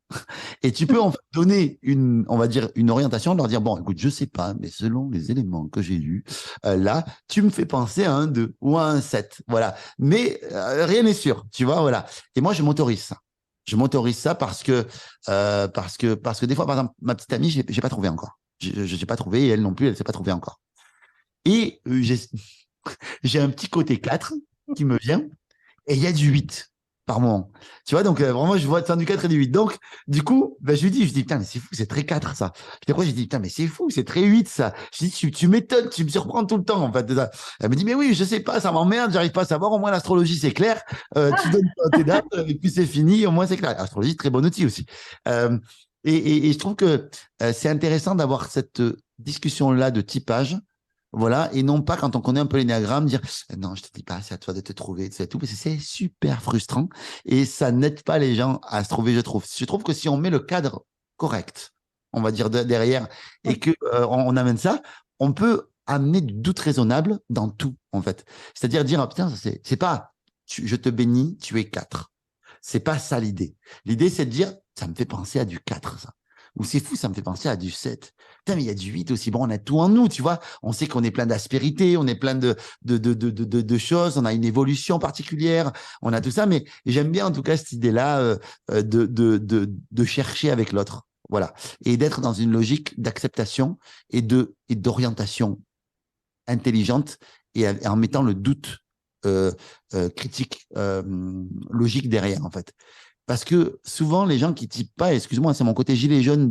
Et tu peux en fait donner on va dire, une orientation, leur dire, bon, écoute, je sais pas, mais selon les éléments que j'ai lus, là, tu me fais penser à un 2 ou à un 7. Voilà. Mais rien n'est sûr, tu vois, voilà. Et moi, je m'autorise ça. Je m'autorise ça parce que des fois, par exemple, ma petite amie, j'ai pas trouvé encore. Je n'ai pas trouvé et elle non plus, elle s'est pas trouvée encore. Et j'ai un petit côté 4 qui me vient et il y a du 8 par moment. Tu vois, donc vraiment, je vois du 4 et du 8. Donc, du coup, ben, je lui dis, putain, mais c'est fou, c'est très 4 ça. Puis après, je dis, putain, mais c'est fou, c'est très 8 ça. Je dis, tu m'étonnes, tu me surprends tout le temps en fait. Elle me dit, mais oui, je sais pas, ça m'emmerde, j'arrive pas à savoir. Au moins, l'astrologie, c'est clair. Tu donnes tes dates et puis c'est fini. Au moins, c'est clair. L'astrologie, très bon outil aussi. Et je trouve que c'est intéressant d'avoir cette discussion-là de typage. Voilà, et non pas quand on connaît un peu l'énéagramme, dire non, je te dis pas, c'est à toi de te trouver, c'est tout, parce que c'est super frustrant et ça n'aide pas les gens à se trouver, je trouve. Je trouve que si on met le cadre correct, on va dire derrière, et que on amène ça, on peut amener du doute raisonnable dans tout, en fait. C'est-à-dire dire, ah, putain, c'est pas, je te bénis, tu es 4. C'est pas ça l'idée. L'idée, c'est de dire, ça me fait penser à du 4, ça. Ou c'est fou, ça me fait penser à du 7. Putain, mais il y a du 8 aussi. Bon, on a tout en nous, tu vois. On sait qu'on est plein d'aspérité, on est plein de choses, on a une évolution particulière, on a tout ça. Mais j'aime bien, en tout cas, cette idée-là de chercher avec l'autre. Voilà. Et d'être dans une logique d'acceptation et d'orientation intelligente et en mettant le doute critique, logique derrière, en fait. Parce que souvent, les gens qui typent pas, excuse-moi, c'est mon côté gilet jaune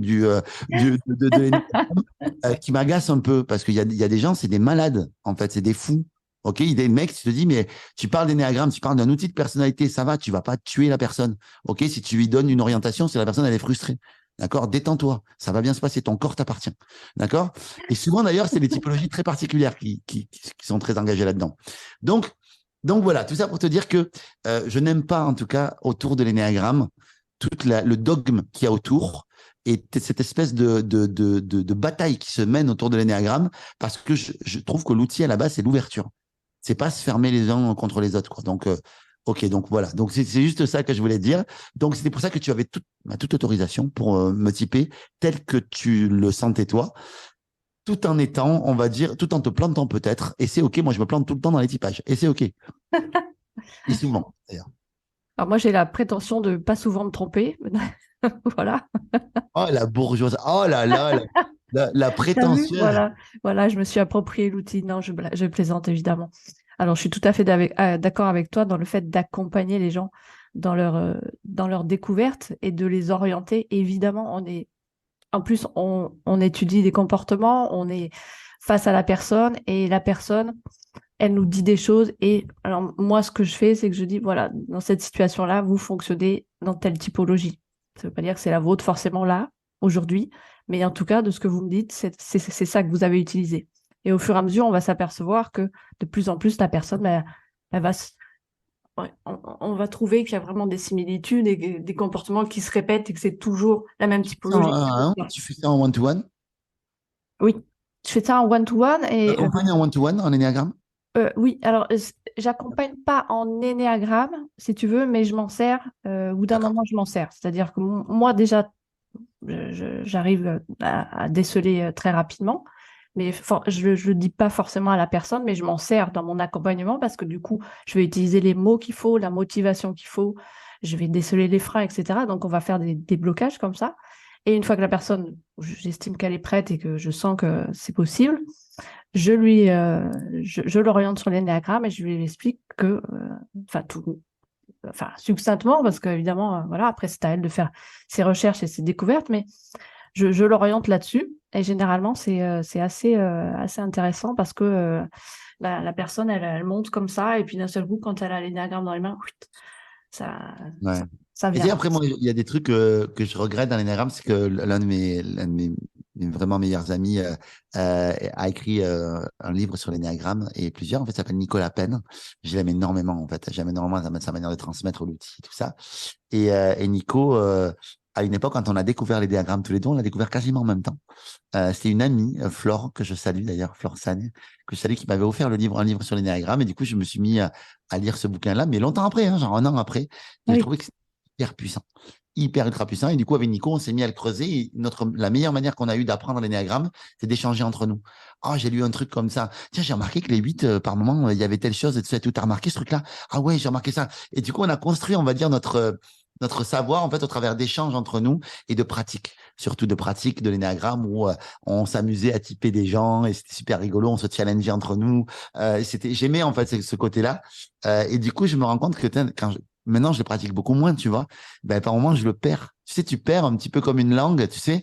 qui m'agace un peu. Parce qu'il y a des gens, c'est des malades, en fait, c'est des fous. OK, il y a des mecs, tu te dis, mais tu parles d'énéagramme, tu parles d'un outil de personnalité, ça va, tu vas pas tuer la personne. OK, si tu lui donnes une orientation, c'est la personne, elle est frustrée. D'accord? Détends-toi. Ça va bien se passer. Ton corps t'appartient. D'accord? Et souvent, d'ailleurs, c'est des typologies très particulières qui sont très engagées là-dedans. Donc voilà, tout ça pour te dire que je n'aime pas, en tout cas, autour de l'énéagramme, le dogme qu'il y a autour et cette espèce de bataille qui se mène autour de l'énéagramme, parce que je trouve que l'outil à la base, c'est l'ouverture. C'est pas se fermer les uns contre les autres, quoi. Donc, OK, donc voilà. Donc, c'est juste ça que je voulais dire. Donc, c'était pour ça que tu avais toute autorisation pour me typer tel que tu le sentais toi, tout en étant, on va dire, tout en te plantant peut-être. Et c'est OK, moi, je me plante tout le temps dans les typages. Et c'est OK. Et souvent, d'ailleurs. Alors moi, j'ai la prétention de pas souvent me tromper. Voilà. Oh, la bourgeoise. Oh là là, la T'as vu? prétentieuse. Voilà, je me suis approprié l'outil. Non, je plaisante évidemment. Alors, je suis tout à fait d'accord avec toi dans le fait d'accompagner les gens dans leur découverte et de les orienter. Évidemment, en plus, on étudie des comportements, on est face à la personne et la personne, elle nous dit des choses. Et alors, moi, ce que je fais, c'est que je dis, voilà, dans cette situation-là, vous fonctionnez dans telle typologie. Ça ne veut pas dire que c'est la vôtre forcément là, aujourd'hui, mais en tout cas, de ce que vous me dites, c'est ça que vous avez utilisé. Et au fur et à mesure, on va s'apercevoir que de plus en plus, la personne, elle va on va trouver qu'il y a vraiment des similitudes et des comportements qui se répètent et que c'est toujours la même typologie. Tu fais ça en one-to-one? Oui, je fais ça en one-to-one Tu et accompagnes en one-to-one en énéagramme? oui, alors j'accompagne pas en énéagramme, si tu veux, mais je m'en sers, au bout d'un D'accord. moment, je m'en sers. C'est-à-dire que moi, déjà, j'arrive à déceler très rapidement, mais je le dis pas forcément à la personne, mais je m'en sers dans mon accompagnement parce que du coup, je vais utiliser les mots qu'il faut, la motivation qu'il faut, je vais déceler les freins, etc. Donc, on va faire des blocages comme ça. Et une fois que la personne, j'estime qu'elle est prête et que je sens que c'est possible, je l'oriente sur l'énéagramme et je lui explique que, succinctement, parce qu'évidemment, voilà, après, c'est à elle de faire ses recherches et ses découvertes, mais je l'oriente là-dessus. Et généralement, c'est assez intéressant parce que la personne, elle monte comme ça, et puis d'un seul coup, quand elle a l'énéagramme dans les mains, ça, Ouais. ça, ça Et tu sais, vient. après, moi, il y a des trucs que je regrette dans l'énagramme, c'est que mes vraiment meilleurs amis a écrit un livre sur l'énéagramme et plusieurs, en fait, s'appelle Nicolas Penn. Je l'aime énormément, en fait. J'aime énormément sa manière de transmettre l'outil et tout ça. Et Nico, à une époque, quand on a découvert les diagrammes tous les deux, on l'a découvert quasiment en même temps. C'était une amie, Flore, que je salue d'ailleurs, Flore Sagne, que je salue, qui m'avait offert un livre sur les diagrammes. Et du coup, je me suis mis à lire ce bouquin-là, mais longtemps après, hein, genre un an après. Et je Oui, trouvais que c'était hyper puissant, hyper ultra puissant. Et du coup, avec Nico, on s'est mis à le creuser. Et la meilleure manière qu'on a eu d'apprendre les diagrammes, c'est d'échanger entre nous. Ah, j'ai lu un truc comme ça. Tiens, j'ai remarqué que les 8, par moment, il y avait telle chose et tout. T'as remarqué ce truc-là? Ah ouais, j'ai remarqué ça. Et du coup, on a construit, on va dire, notre savoir, en fait, au travers d'échanges entre nous et de pratiques, surtout de pratiques de l'énéagramme où on s'amusait à typer des gens et c'était super rigolo, on se challengeait entre nous. J'aimais en fait ce côté-là. Et du coup, je me rends compte que maintenant, je le pratique beaucoup moins, tu vois. Ben, par moment, je le perds. Tu sais, tu perds un petit peu comme une langue, tu sais.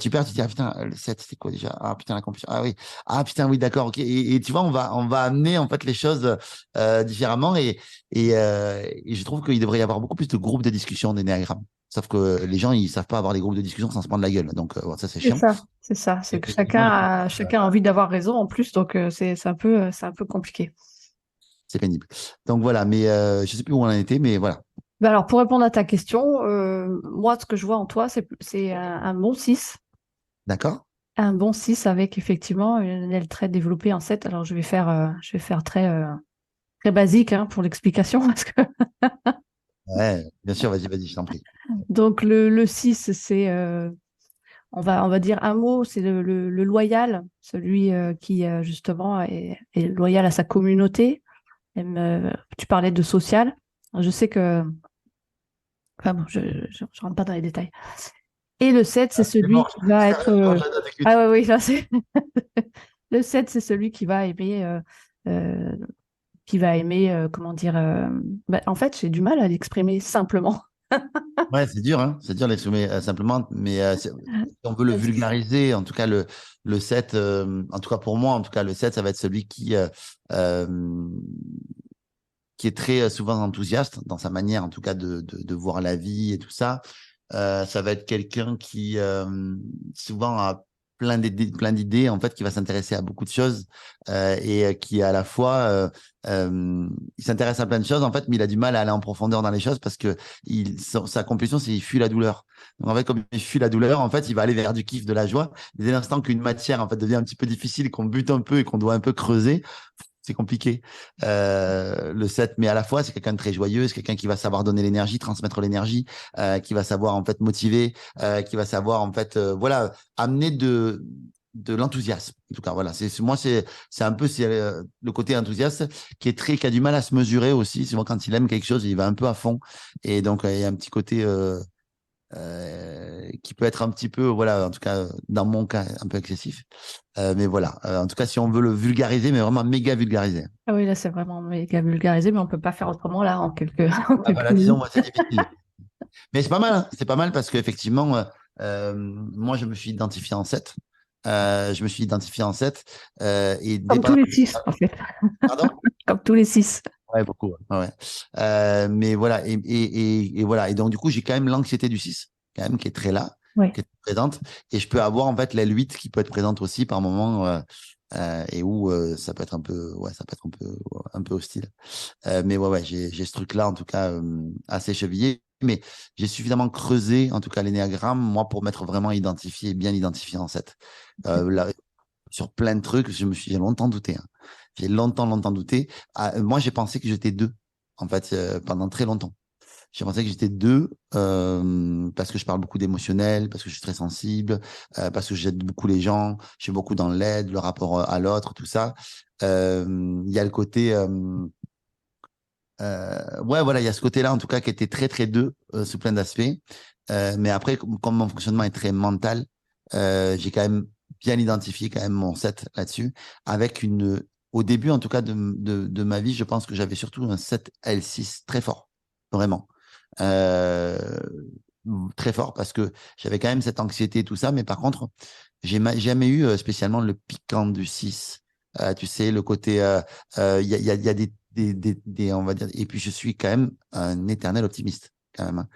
Tu perds, tu te dis, ah putain, le 7, c'était quoi déjà? Ah putain, la compétition. Ah oui. Ah putain, oui, d'accord, ok. Et tu vois, on va amener en fait les choses différemment. Et je trouve qu'il devrait y avoir beaucoup plus de groupes de discussion d'énéagramme. Sauf que les gens, ils savent pas avoir des groupes de discussion sans se prendre la gueule. Donc, bon, ça, c'est c'est chiant. ça, c'est ça. C'est que Effectivement, je pense chacun a envie d'avoir raison en plus, donc c'est un peu compliqué. c'est pénible. Donc, voilà. Mais je sais plus où on en était, mais voilà. Ben alors, pour répondre à ta question, moi, ce que je vois en toi, c'est un bon 6. D'accord? Un bon 6 avec effectivement une aile très développée en 7. Alors, je vais faire très basique, hein, pour l'explication. Ouais, bien sûr, vas-y, vas-y, je t'en prie. Donc, le 6, on va dire un mot, c'est le loyal, celui qui justement est loyal à sa communauté. Tu parlais de social. Je sais que, enfin bon, je ne rentre pas dans les détails. Et le 7, c'est C'est celui bon, qui va être. sérieusement, j'adore Ah t'écouter. ouais, oui, là, c'est. Le 7, c'est celui euh, qui va aimer, comment dire. En fait, j'ai du mal à l'exprimer simplement. Ouais, c'est dur, hein. C'est dur d'exprimer simplement, mais si on veut le vulgariser, en tout cas, le 7, en tout cas pour moi, en tout cas, le 7, ça va être celui euh, qui est très souvent enthousiaste dans sa manière, en tout cas, de voir la vie et tout ça. Ça va être quelqu'un qui souvent a plein d'idées, en fait, qui va s'intéresser à beaucoup de choses et qui à la fois, il s'intéresse à plein de choses, en fait, mais il a du mal à aller en profondeur dans les choses parce que sa compulsion, c'est il fuit la douleur. Donc, en fait, comme il fuit la douleur, en fait, il va aller vers du kiff, de la joie. Dès l'instant qu'une matière, en fait, devient un petit peu difficile, qu'on bute un peu et qu'on doit un peu creuser, c'est compliqué. Le 7, mais à la fois, c'est quelqu'un de très joyeux, c'est quelqu'un qui va savoir donner l'énergie, transmettre l'énergie, qui va savoir en fait motiver, qui va savoir en fait, voilà, amener de l'enthousiasme. En tout cas, voilà, moi, c'est un peu le côté enthousiaste qui a du mal à se mesurer aussi. Souvent, quand il aime quelque chose, il va un peu à fond. Et donc, il y a un petit côté qui peut être un petit peu, voilà, en tout cas, dans mon cas, un peu excessif. Mais voilà, en tout cas, si on veut le vulgariser, mais vraiment méga vulgariser. Ah oui, là, c'est vraiment méga vulgarisé, mais on ne peut pas faire autrement là en quelques, en Ah quelques bah là, disons, minutes. moi, c'est difficile. Mais c'est pas mal, hein. C'est pas mal parce qu'effectivement, moi, je me suis identifié en 7. Je me suis identifié en 7. Et Comme tous les dépendamment. 6, en fait. Pardon? Comme tous les 6. Ouais, beaucoup. Ouais, ouais. Mais voilà, et voilà. Et donc, du coup, j'ai quand même l'anxiété du 6 quand même, qui est très là, Oui. qui est présente. Et je peux avoir, en fait, l'aile 8 qui peut être présente aussi par moment, et où ça peut être un peu, ouais, ça peut être un peu hostile. Mais ouais, ouais, j'ai ce truc-là, en tout cas, assez chevillé. Mais j'ai suffisamment creusé, en tout cas, l'énéagramme, moi, pour m'être vraiment identifié, bien identifié en 7. Là, sur plein de trucs, j'ai longtemps douté, hein. J'ai longtemps, longtemps douté. Moi, j'ai pensé que j'étais deux, en fait, pendant très longtemps. J'ai pensé que j'étais deux parce que je parle beaucoup d'émotionnel, parce que je suis très sensible, parce que j'aide beaucoup les gens, je suis beaucoup dans l'aide, le rapport à l'autre, tout ça. Il y a le côté, ouais, voilà, il y a ce côté-là, en tout cas, qui était très, très deux sous plein d'aspects. Mais après, comme mon fonctionnement est très mental, j'ai quand même bien identifié quand même mon 7 là-dessus, avec au début en tout cas de ma vie, je pense que j'avais surtout un 7L6 très fort, vraiment. Euh, Très fort parce que j'avais quand même cette anxiété et tout ça, mais par contre, jamais eu spécialement le piquant du 6. Tu sais, le côté, il y a on va dire, et puis je suis quand même un éternel optimiste, quand même, hein.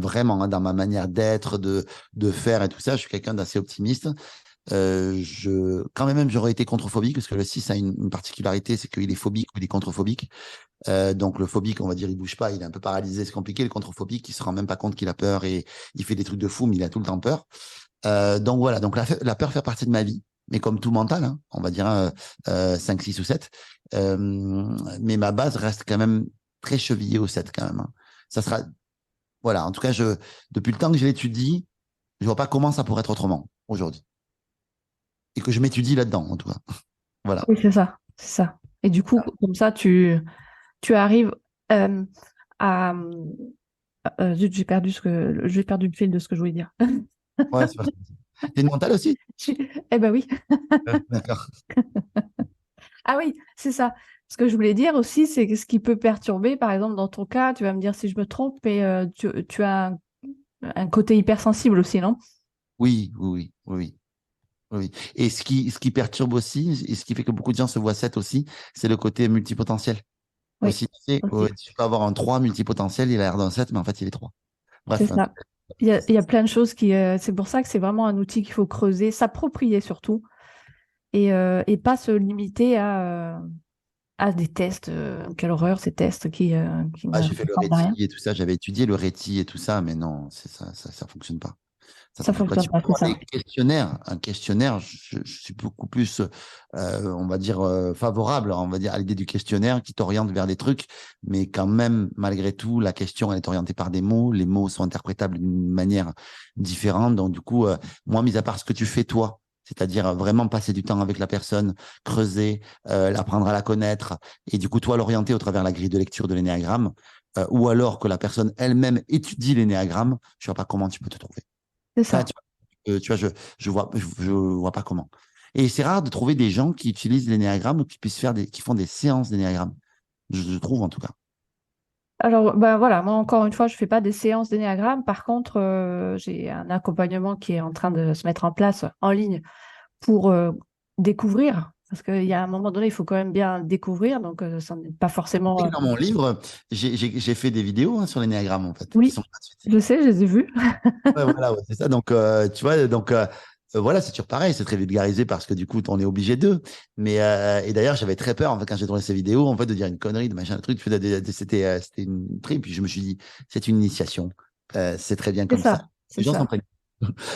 Vraiment, hein, dans ma manière d'être, de faire et tout ça, je suis quelqu'un d'assez optimiste. Quand même, j'aurais été contrephobique, parce que le 6 a une particularité, c'est qu'il est phobique ou il est contrephobique. Donc le phobique, on va dire, il bouge pas, il est un peu paralysé, c'est compliqué. Le contrephobique, il se rend même pas compte qu'il a peur et il fait des trucs de fou, mais il a tout le temps peur. Donc voilà, donc la peur fait partie de ma vie, mais comme tout mental, hein, on va dire 5, 6 ou 7. Euh, mais ma base reste quand même très chevillée au 7 quand même, hein. Ça sera, voilà, en tout cas, depuis le temps que je l'étudie, je vois pas comment ça pourrait être autrement aujourd'hui. Et que je m'étudie là-dedans, en tout cas. Voilà. Oui, c'est ça, c'est ça. Et du coup, comme ça, tu arrives euh, à... zut, j'ai perdu le fil de ce que je voulais dire. Ouais, c'est parti. T'es une mentale aussi? Eh ben oui. D'accord. Ah oui, c'est ça. Ce que je voulais dire aussi, c'est que ce qui peut perturber, par exemple, dans ton cas, tu vas me dire si je me trompe, mais tu as un côté hypersensible aussi, non? Oui, oui, oui, oui, oui, oui. Et ce qui perturbe aussi, et ce qui fait que beaucoup de gens se voient 7 aussi, c'est le côté multipotentiel. Oui, Aussi, tu sais, aussi. tu peux avoir un 3 multipotentiel, il a l'air d'un 7, mais en fait, il est 3. C'est Bref, hein. ça. Il y a plein de choses qui. C'est pour ça que c'est vraiment un outil qu'il faut creuser, s'approprier surtout, et pas se limiter à des tests. Quelle horreur, ces tests qui Ah, ne j'ai fait le servent à réti rien. et tout ça, j'avais étudié le réti et tout ça, mais non, ça fonctionne pas. Ça Ça fonctionne pas. fonctionne Tu peux pas, c'est avoir ça. des questionnaires. Un questionnaire, je suis beaucoup plus, on va dire, favorable, on va dire, à l'idée du questionnaire qui t'oriente vers des trucs, mais quand même, malgré tout, la question, elle est orientée par des mots. Les mots sont interprétables d'une manière différente. Donc, du coup, moi, mis à part ce que tu fais toi, c'est-à-dire vraiment passer du temps avec la personne, creuser, l'apprendre à la connaître, et du coup, toi, l'orienter au travers de la grille de lecture de l'énéagramme, ou alors que la personne elle-même étudie l'énéagramme, je vois pas comment tu peux te trouver. C'est Ça, ça. tu vois, je vois pas comment. Et c'est rare de trouver des gens qui utilisent l'énéagramme ou qui puissent qui font des séances d'énéagramme. Je trouve en tout cas. Alors, ben voilà, moi encore une fois, je fais pas des séances d'énéagramme. Par contre, j'ai un accompagnement qui est en train de se mettre en place en ligne pour découvrir. Parce qu'il y a un moment donné, il faut quand même bien découvrir. Donc, ça n'est pas Tu forcément. sais que dans mon livre, j'ai fait des vidéos, hein, sur l'énéagramme en fait, qui Oui, sont gratuites. je sais, je les ai vus. Ouais, voilà, ouais, c'est ça. Donc, tu vois, donc voilà, c'est toujours pareil, c'est très vulgarisé parce que du coup, on est obligé d'eux. Mais et d'ailleurs, j'avais très peur en fait quand j'ai tourné ces vidéos, en fait, de dire une connerie, de machin, de truc. C'était une trip. Puis je me suis dit, c'est une initiation. C'est très bien C'est comme ça. ça, c'est Les gens s'en ça. plaignent.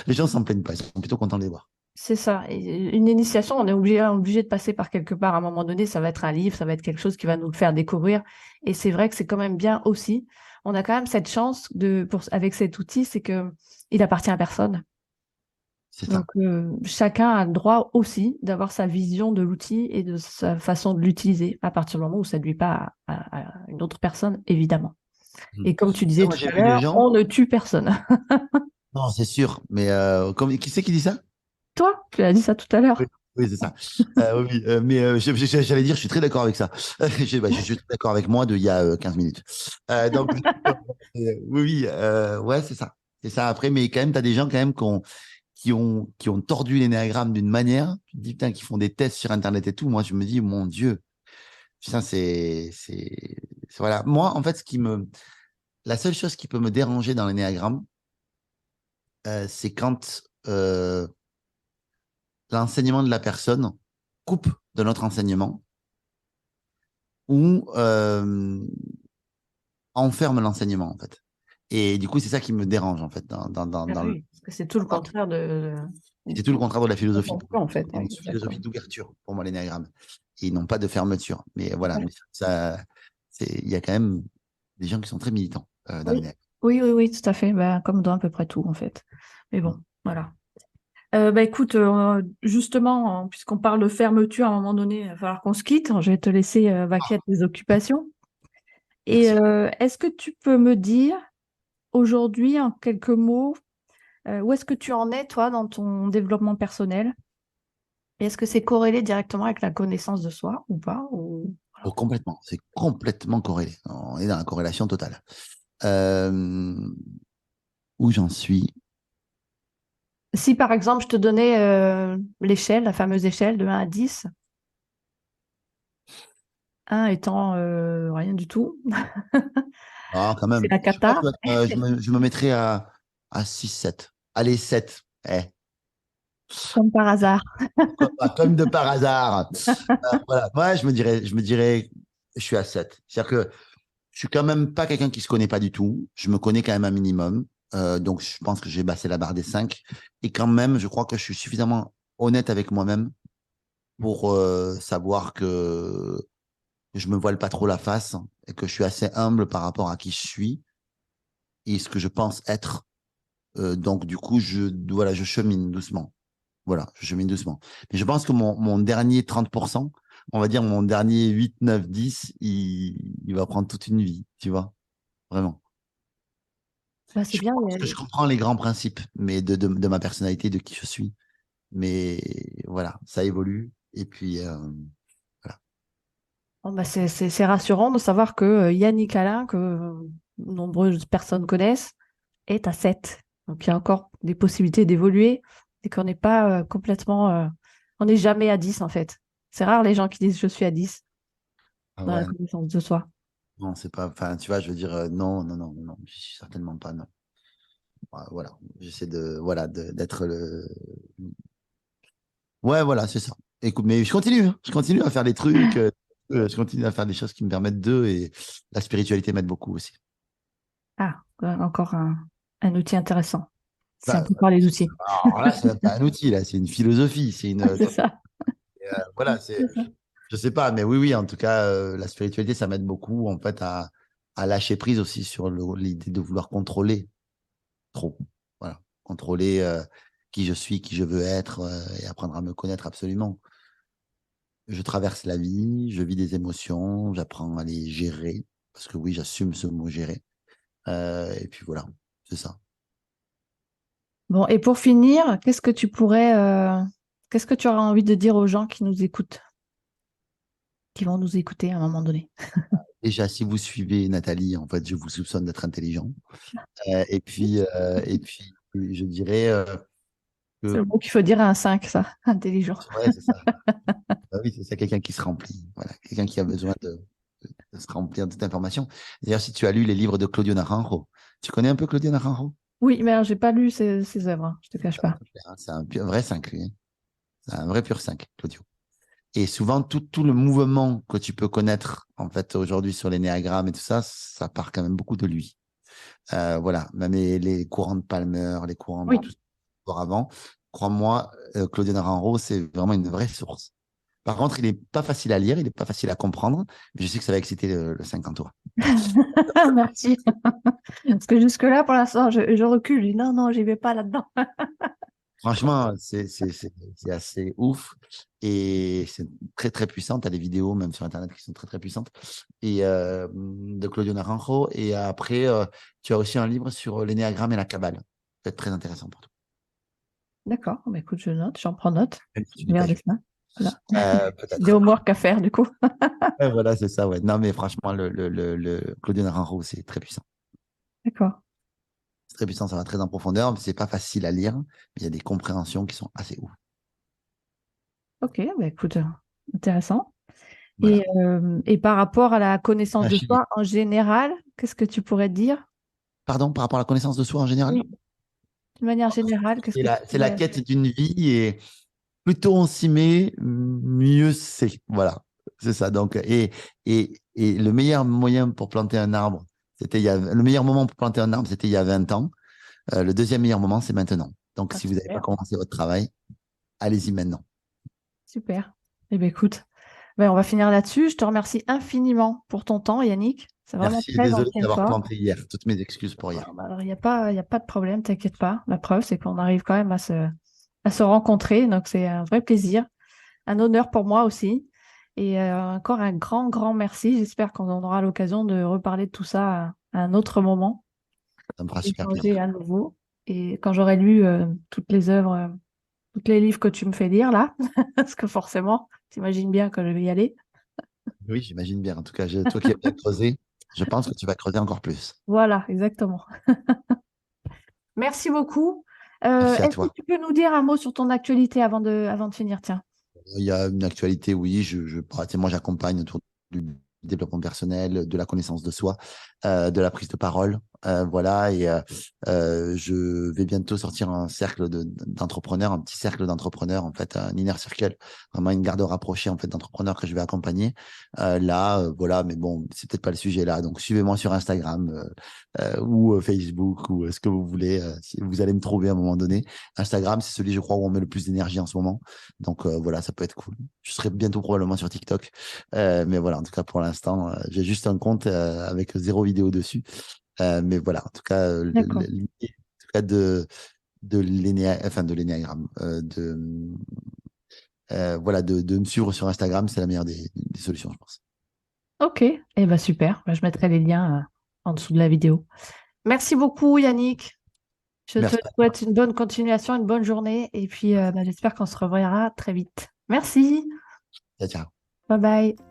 Les gens s'en plaignent pas. Ils sont plutôt contents de les voir. C'est ça. Et une initiation, on est obligé de passer par quelque part. À un moment donné, ça va être un livre, ça va être quelque chose qui va nous le faire découvrir. Et c'est vrai que c'est quand même bien aussi. On a quand même cette chance avec cet outil, c'est que il appartient à personne. C'est Donc, ça. chacun a le droit aussi d'avoir sa vision de l'outil et de sa façon de l'utiliser à partir du moment où ça ne nuit pas à une autre personne, évidemment. Mhm. Et comme tu Ça, disais moi, tout j'ai à vu des l'heure, gens. on ne tue personne. Non, c'est sûr. Mais qui c'est qui dit ça? Toi, tu as dit ça tout à Oui, l'heure. oui, c'est ça. Oui, oui, mais j'allais dire, je suis très d'accord avec ça. Je suis très d'accord avec moi d'il y a 15 minutes. Donc, oui, oui, ouais, c'est ça. C'est ça après, mais quand même, tu as des gens quand même qui ont tordu l'énéagramme d'une manière. Tu te dis, putain, qui font des tests sur Internet et tout. Moi, je me dis, mon Dieu, putain, voilà. Moi, en fait, la seule chose qui peut me déranger dans l'énéagramme, c'est quand l'enseignement de la personne coupe de notre enseignement ou enferme l'enseignement, en fait. Et du coup, c'est ça qui me dérange, en fait, Ah oui, parce que c'est tout le contraire c'est tout le contraire de la de philosophie. ton plan, en fait. C'est Oui, une philosophie exactement. d'ouverture, pour moi, l'énéagramme. Et non pas de fermeture. Mais voilà, Ouais. mais il y a quand même des gens qui sont très militants dans Oui. l'énéagramme. Oui, oui, oui, tout à fait. Ben, comme dans à peu près tout, en fait. Mais bon, voilà. Bah écoute, justement, puisqu'on parle de fermeture, à un moment donné, il va falloir qu'on se quitte. Je vais te laisser vaquer à tes occupations. Et Merci. est-ce que tu peux me dire aujourd'hui, en quelques mots, Où est-ce que tu en es, toi, dans ton développement personnel? Et est-ce que c'est corrélé directement avec la connaissance de soi ou pas? Oh, complètement, c'est complètement corrélé. On est dans la corrélation totale. Euh, où j'en suis? Si, par exemple, je te donnais l'échelle, la fameuse échelle de 1 à 10, 1 étant rien du tout, Ah, quand c'est même. la Je sais pas, cata, je me mettrais à 6, 7. Allez, 7. Eh. comme par hasard. Pourquoi pas, comme de par hasard. Voilà. Moi, je me dirais, je suis à 7. C'est-à-dire que je suis quand même pas quelqu'un qui se connaît pas du tout. Je me connais quand même un minimum. Donc, je pense que j'ai baissé la barre des 5. Et quand même, je crois que je suis suffisamment honnête avec moi-même pour savoir que je me voile pas trop la face et que je suis assez humble par rapport à qui je suis et ce que je pense être. Donc, du coup, voilà, je chemine doucement. Voilà, je chemine doucement. Mais je pense que mon dernier 30%, on va dire mon dernier 8, 9, 10, il va prendre toute une vie, tu vois, vraiment. Bah, c'est Je bien. pense que je comprends les grands principes mais de ma personnalité, de qui je suis. Mais voilà, ça évolue. Et puis, voilà. Bon, bah, c'est rassurant de savoir que Yannick Alain, que nombreuses personnes connaissent, est à 7. Donc, il y a encore des possibilités d'évoluer et qu'on n'est pas complètement. On n'est jamais à 10, en fait. C'est rare les gens qui disent je suis à 10 Ah dans la ouais, connaissance de soi. non, c'est pas. Enfin, tu vois, je veux dire, non, non, non, non, je suis certainement pas, non. Voilà, j'essaie d'être le. Ouais, voilà, c'est ça. Écoute, mais je continue, hein. Je continue à faire des trucs, je continue à faire des choses qui me permettent et la spiritualité m'aide beaucoup aussi. Ah, encore un outil intéressant. Si on Bah, peut parler d'outils. alors là, c'est même pas un outil, là, c'est une philosophie, C'est ça. voilà, C'est ça. je sais pas, mais oui, oui, en tout cas, la spiritualité, ça m'aide beaucoup, en fait, à lâcher prise aussi sur l'idée de vouloir contrôler trop. Voilà, contrôler qui je suis, qui je veux être, et apprendre à me connaître absolument. Je traverse la vie, je vis des émotions, j'apprends à les gérer, parce que oui, j'assume ce mot gérer. Et puis voilà, c'est ça. Bon, et pour finir, qu'est-ce que tu auras envie de dire aux gens qui nous écoutent, qui vont nous écouter à un moment donné? Déjà, si vous suivez Nathalie, en fait, je vous soupçonne d'être intelligent. Et puis, je dirais C'est que, le mot qu'il faut dire à un 5, ça, intelligent. ouais, c'est ça. Bah oui, c'est ça, quelqu'un qui se remplit. Voilà, quelqu'un qui a besoin de se remplir de toute information. D'ailleurs, si tu as lu les livres de Claudio Naranjo, tu connais un peu Claudio Naranjo? Oui, mais alors, j'ai pas lu ses œuvres, hein, je te cache pas. C'est un vrai 5, lui, hein. C'est un vrai pur 5, Claudio. Et souvent, tout le mouvement que tu peux connaître, en fait, aujourd'hui sur l'énéagramme et tout ça, ça part quand même beaucoup de lui. Voilà, même les courants de Palmer, les courants de Oui. tout ça avant. Crois-moi, Claudio Naranjo, c'est vraiment une vraie source. Par contre, il n'est pas facile à lire, il n'est pas facile à comprendre, mais je sais que ça va exciter le 50 tours. Merci. Parce que jusque-là, pour l'instant, je recule. Je dis, non, non, j'y vais pas là-dedans. Franchement, c'est assez ouf et c'est très, très puissant. Tu as des vidéos, même sur Internet, qui sont très, très puissantes, et, de Claudio Naranjo. Et après, tu as aussi un livre sur l'énéagramme et la Kabbale. Peut-être très intéressant pour toi, D'accord, bah, écoute, je note, j'en prends note. même si Je tu vais n'es pas regarder juif. ça. Voilà. Des Peut-être. homework à faire, du coup. Ouais, voilà, c'est ça, ouais. Non, mais franchement, le Claudio Naranjo, c'est très puissant. D'accord. C'est très puissant, ça va très en profondeur. C'est pas facile à lire, mais il y a des compréhensions qui sont assez ouf. Ok, bah, écoute, intéressant. Voilà. Et par rapport à la connaissance Ah, de soi en général, qu'est-ce que tu pourrais dire? Pardon, par rapport à la connaissance de soi en général? Oui, de manière générale, qu'est-ce C'est que tu la pourrais... quête d'une vie et plus tôt on s'y met, mieux c'est. Voilà, c'est ça. Donc, et le meilleur moyen pour planter un arbre, le meilleur moment pour planter un arbre, c'était il y a 20 ans. Le deuxième meilleur moment, c'est maintenant. Donc, Ah, si vous n'avez pas super, commencé votre travail, allez-y maintenant. super. Eh bien, écoute, ben, on va finir là-dessus. Je te remercie infiniment pour ton temps, Yannick. C'est vraiment Merci et très désolé gentil de d'avoir toi. planté hier. Toutes mes excuses pour hier. Alors, il y a pas de problème, t'inquiète pas. La preuve, c'est qu'on arrive quand même à se rencontrer. Donc, c'est un vrai plaisir, un honneur pour moi aussi. Et encore un grand, grand merci. J'espère qu'on aura l'occasion de reparler de tout ça à un autre moment, Ça me fera super d'échanger plaisir. à nouveau. Et quand j'aurai lu toutes les œuvres, tous les livres que tu me fais lire là, parce que forcément, t'imagines bien que je vais y aller. Oui, j'imagine bien. En tout cas, toi qui as bien creusé, je pense que tu vas creuser encore plus. Voilà, exactement. Merci beaucoup. Merci à Est-ce que toi. tu peux nous dire un mot sur ton actualité avant de finir, tiens? Il y a une actualité, oui. Moi, j'accompagne autour du développement personnel, de la connaissance de soi, de la prise de parole. Voilà. Je vais bientôt sortir un cercle d'entrepreneurs, un petit cercle d'entrepreneurs, en fait, un inner circle, vraiment une garde rapprochée, en fait, d'entrepreneurs que je vais accompagner. Voilà. Mais bon, c'est peut-être pas le sujet là. Donc, suivez-moi sur Instagram, ou Facebook, ou ce que vous voulez. Vous allez me trouver à un moment donné. Instagram, c'est celui, je crois, où on met le plus d'énergie en ce moment. Donc voilà, ça peut être cool. Je serai bientôt probablement sur TikTok. Mais voilà, en tout cas, pour l'instant, j'ai juste un compte avec 0 vidéo dessus. Mais voilà, en tout cas, D'accord. l'idée en tout cas, de l'énéagramme, voilà, de me suivre sur Instagram, c'est la meilleure des solutions, je pense. Ok, eh ben super. Ben, je mettrai les liens en dessous de la vidéo. Merci beaucoup, Yannick. Je te Merci. souhaite une bonne continuation, une bonne journée, et puis ben, j'espère qu'on se reverra très vite. Merci. Ciao, ciao. Bye bye.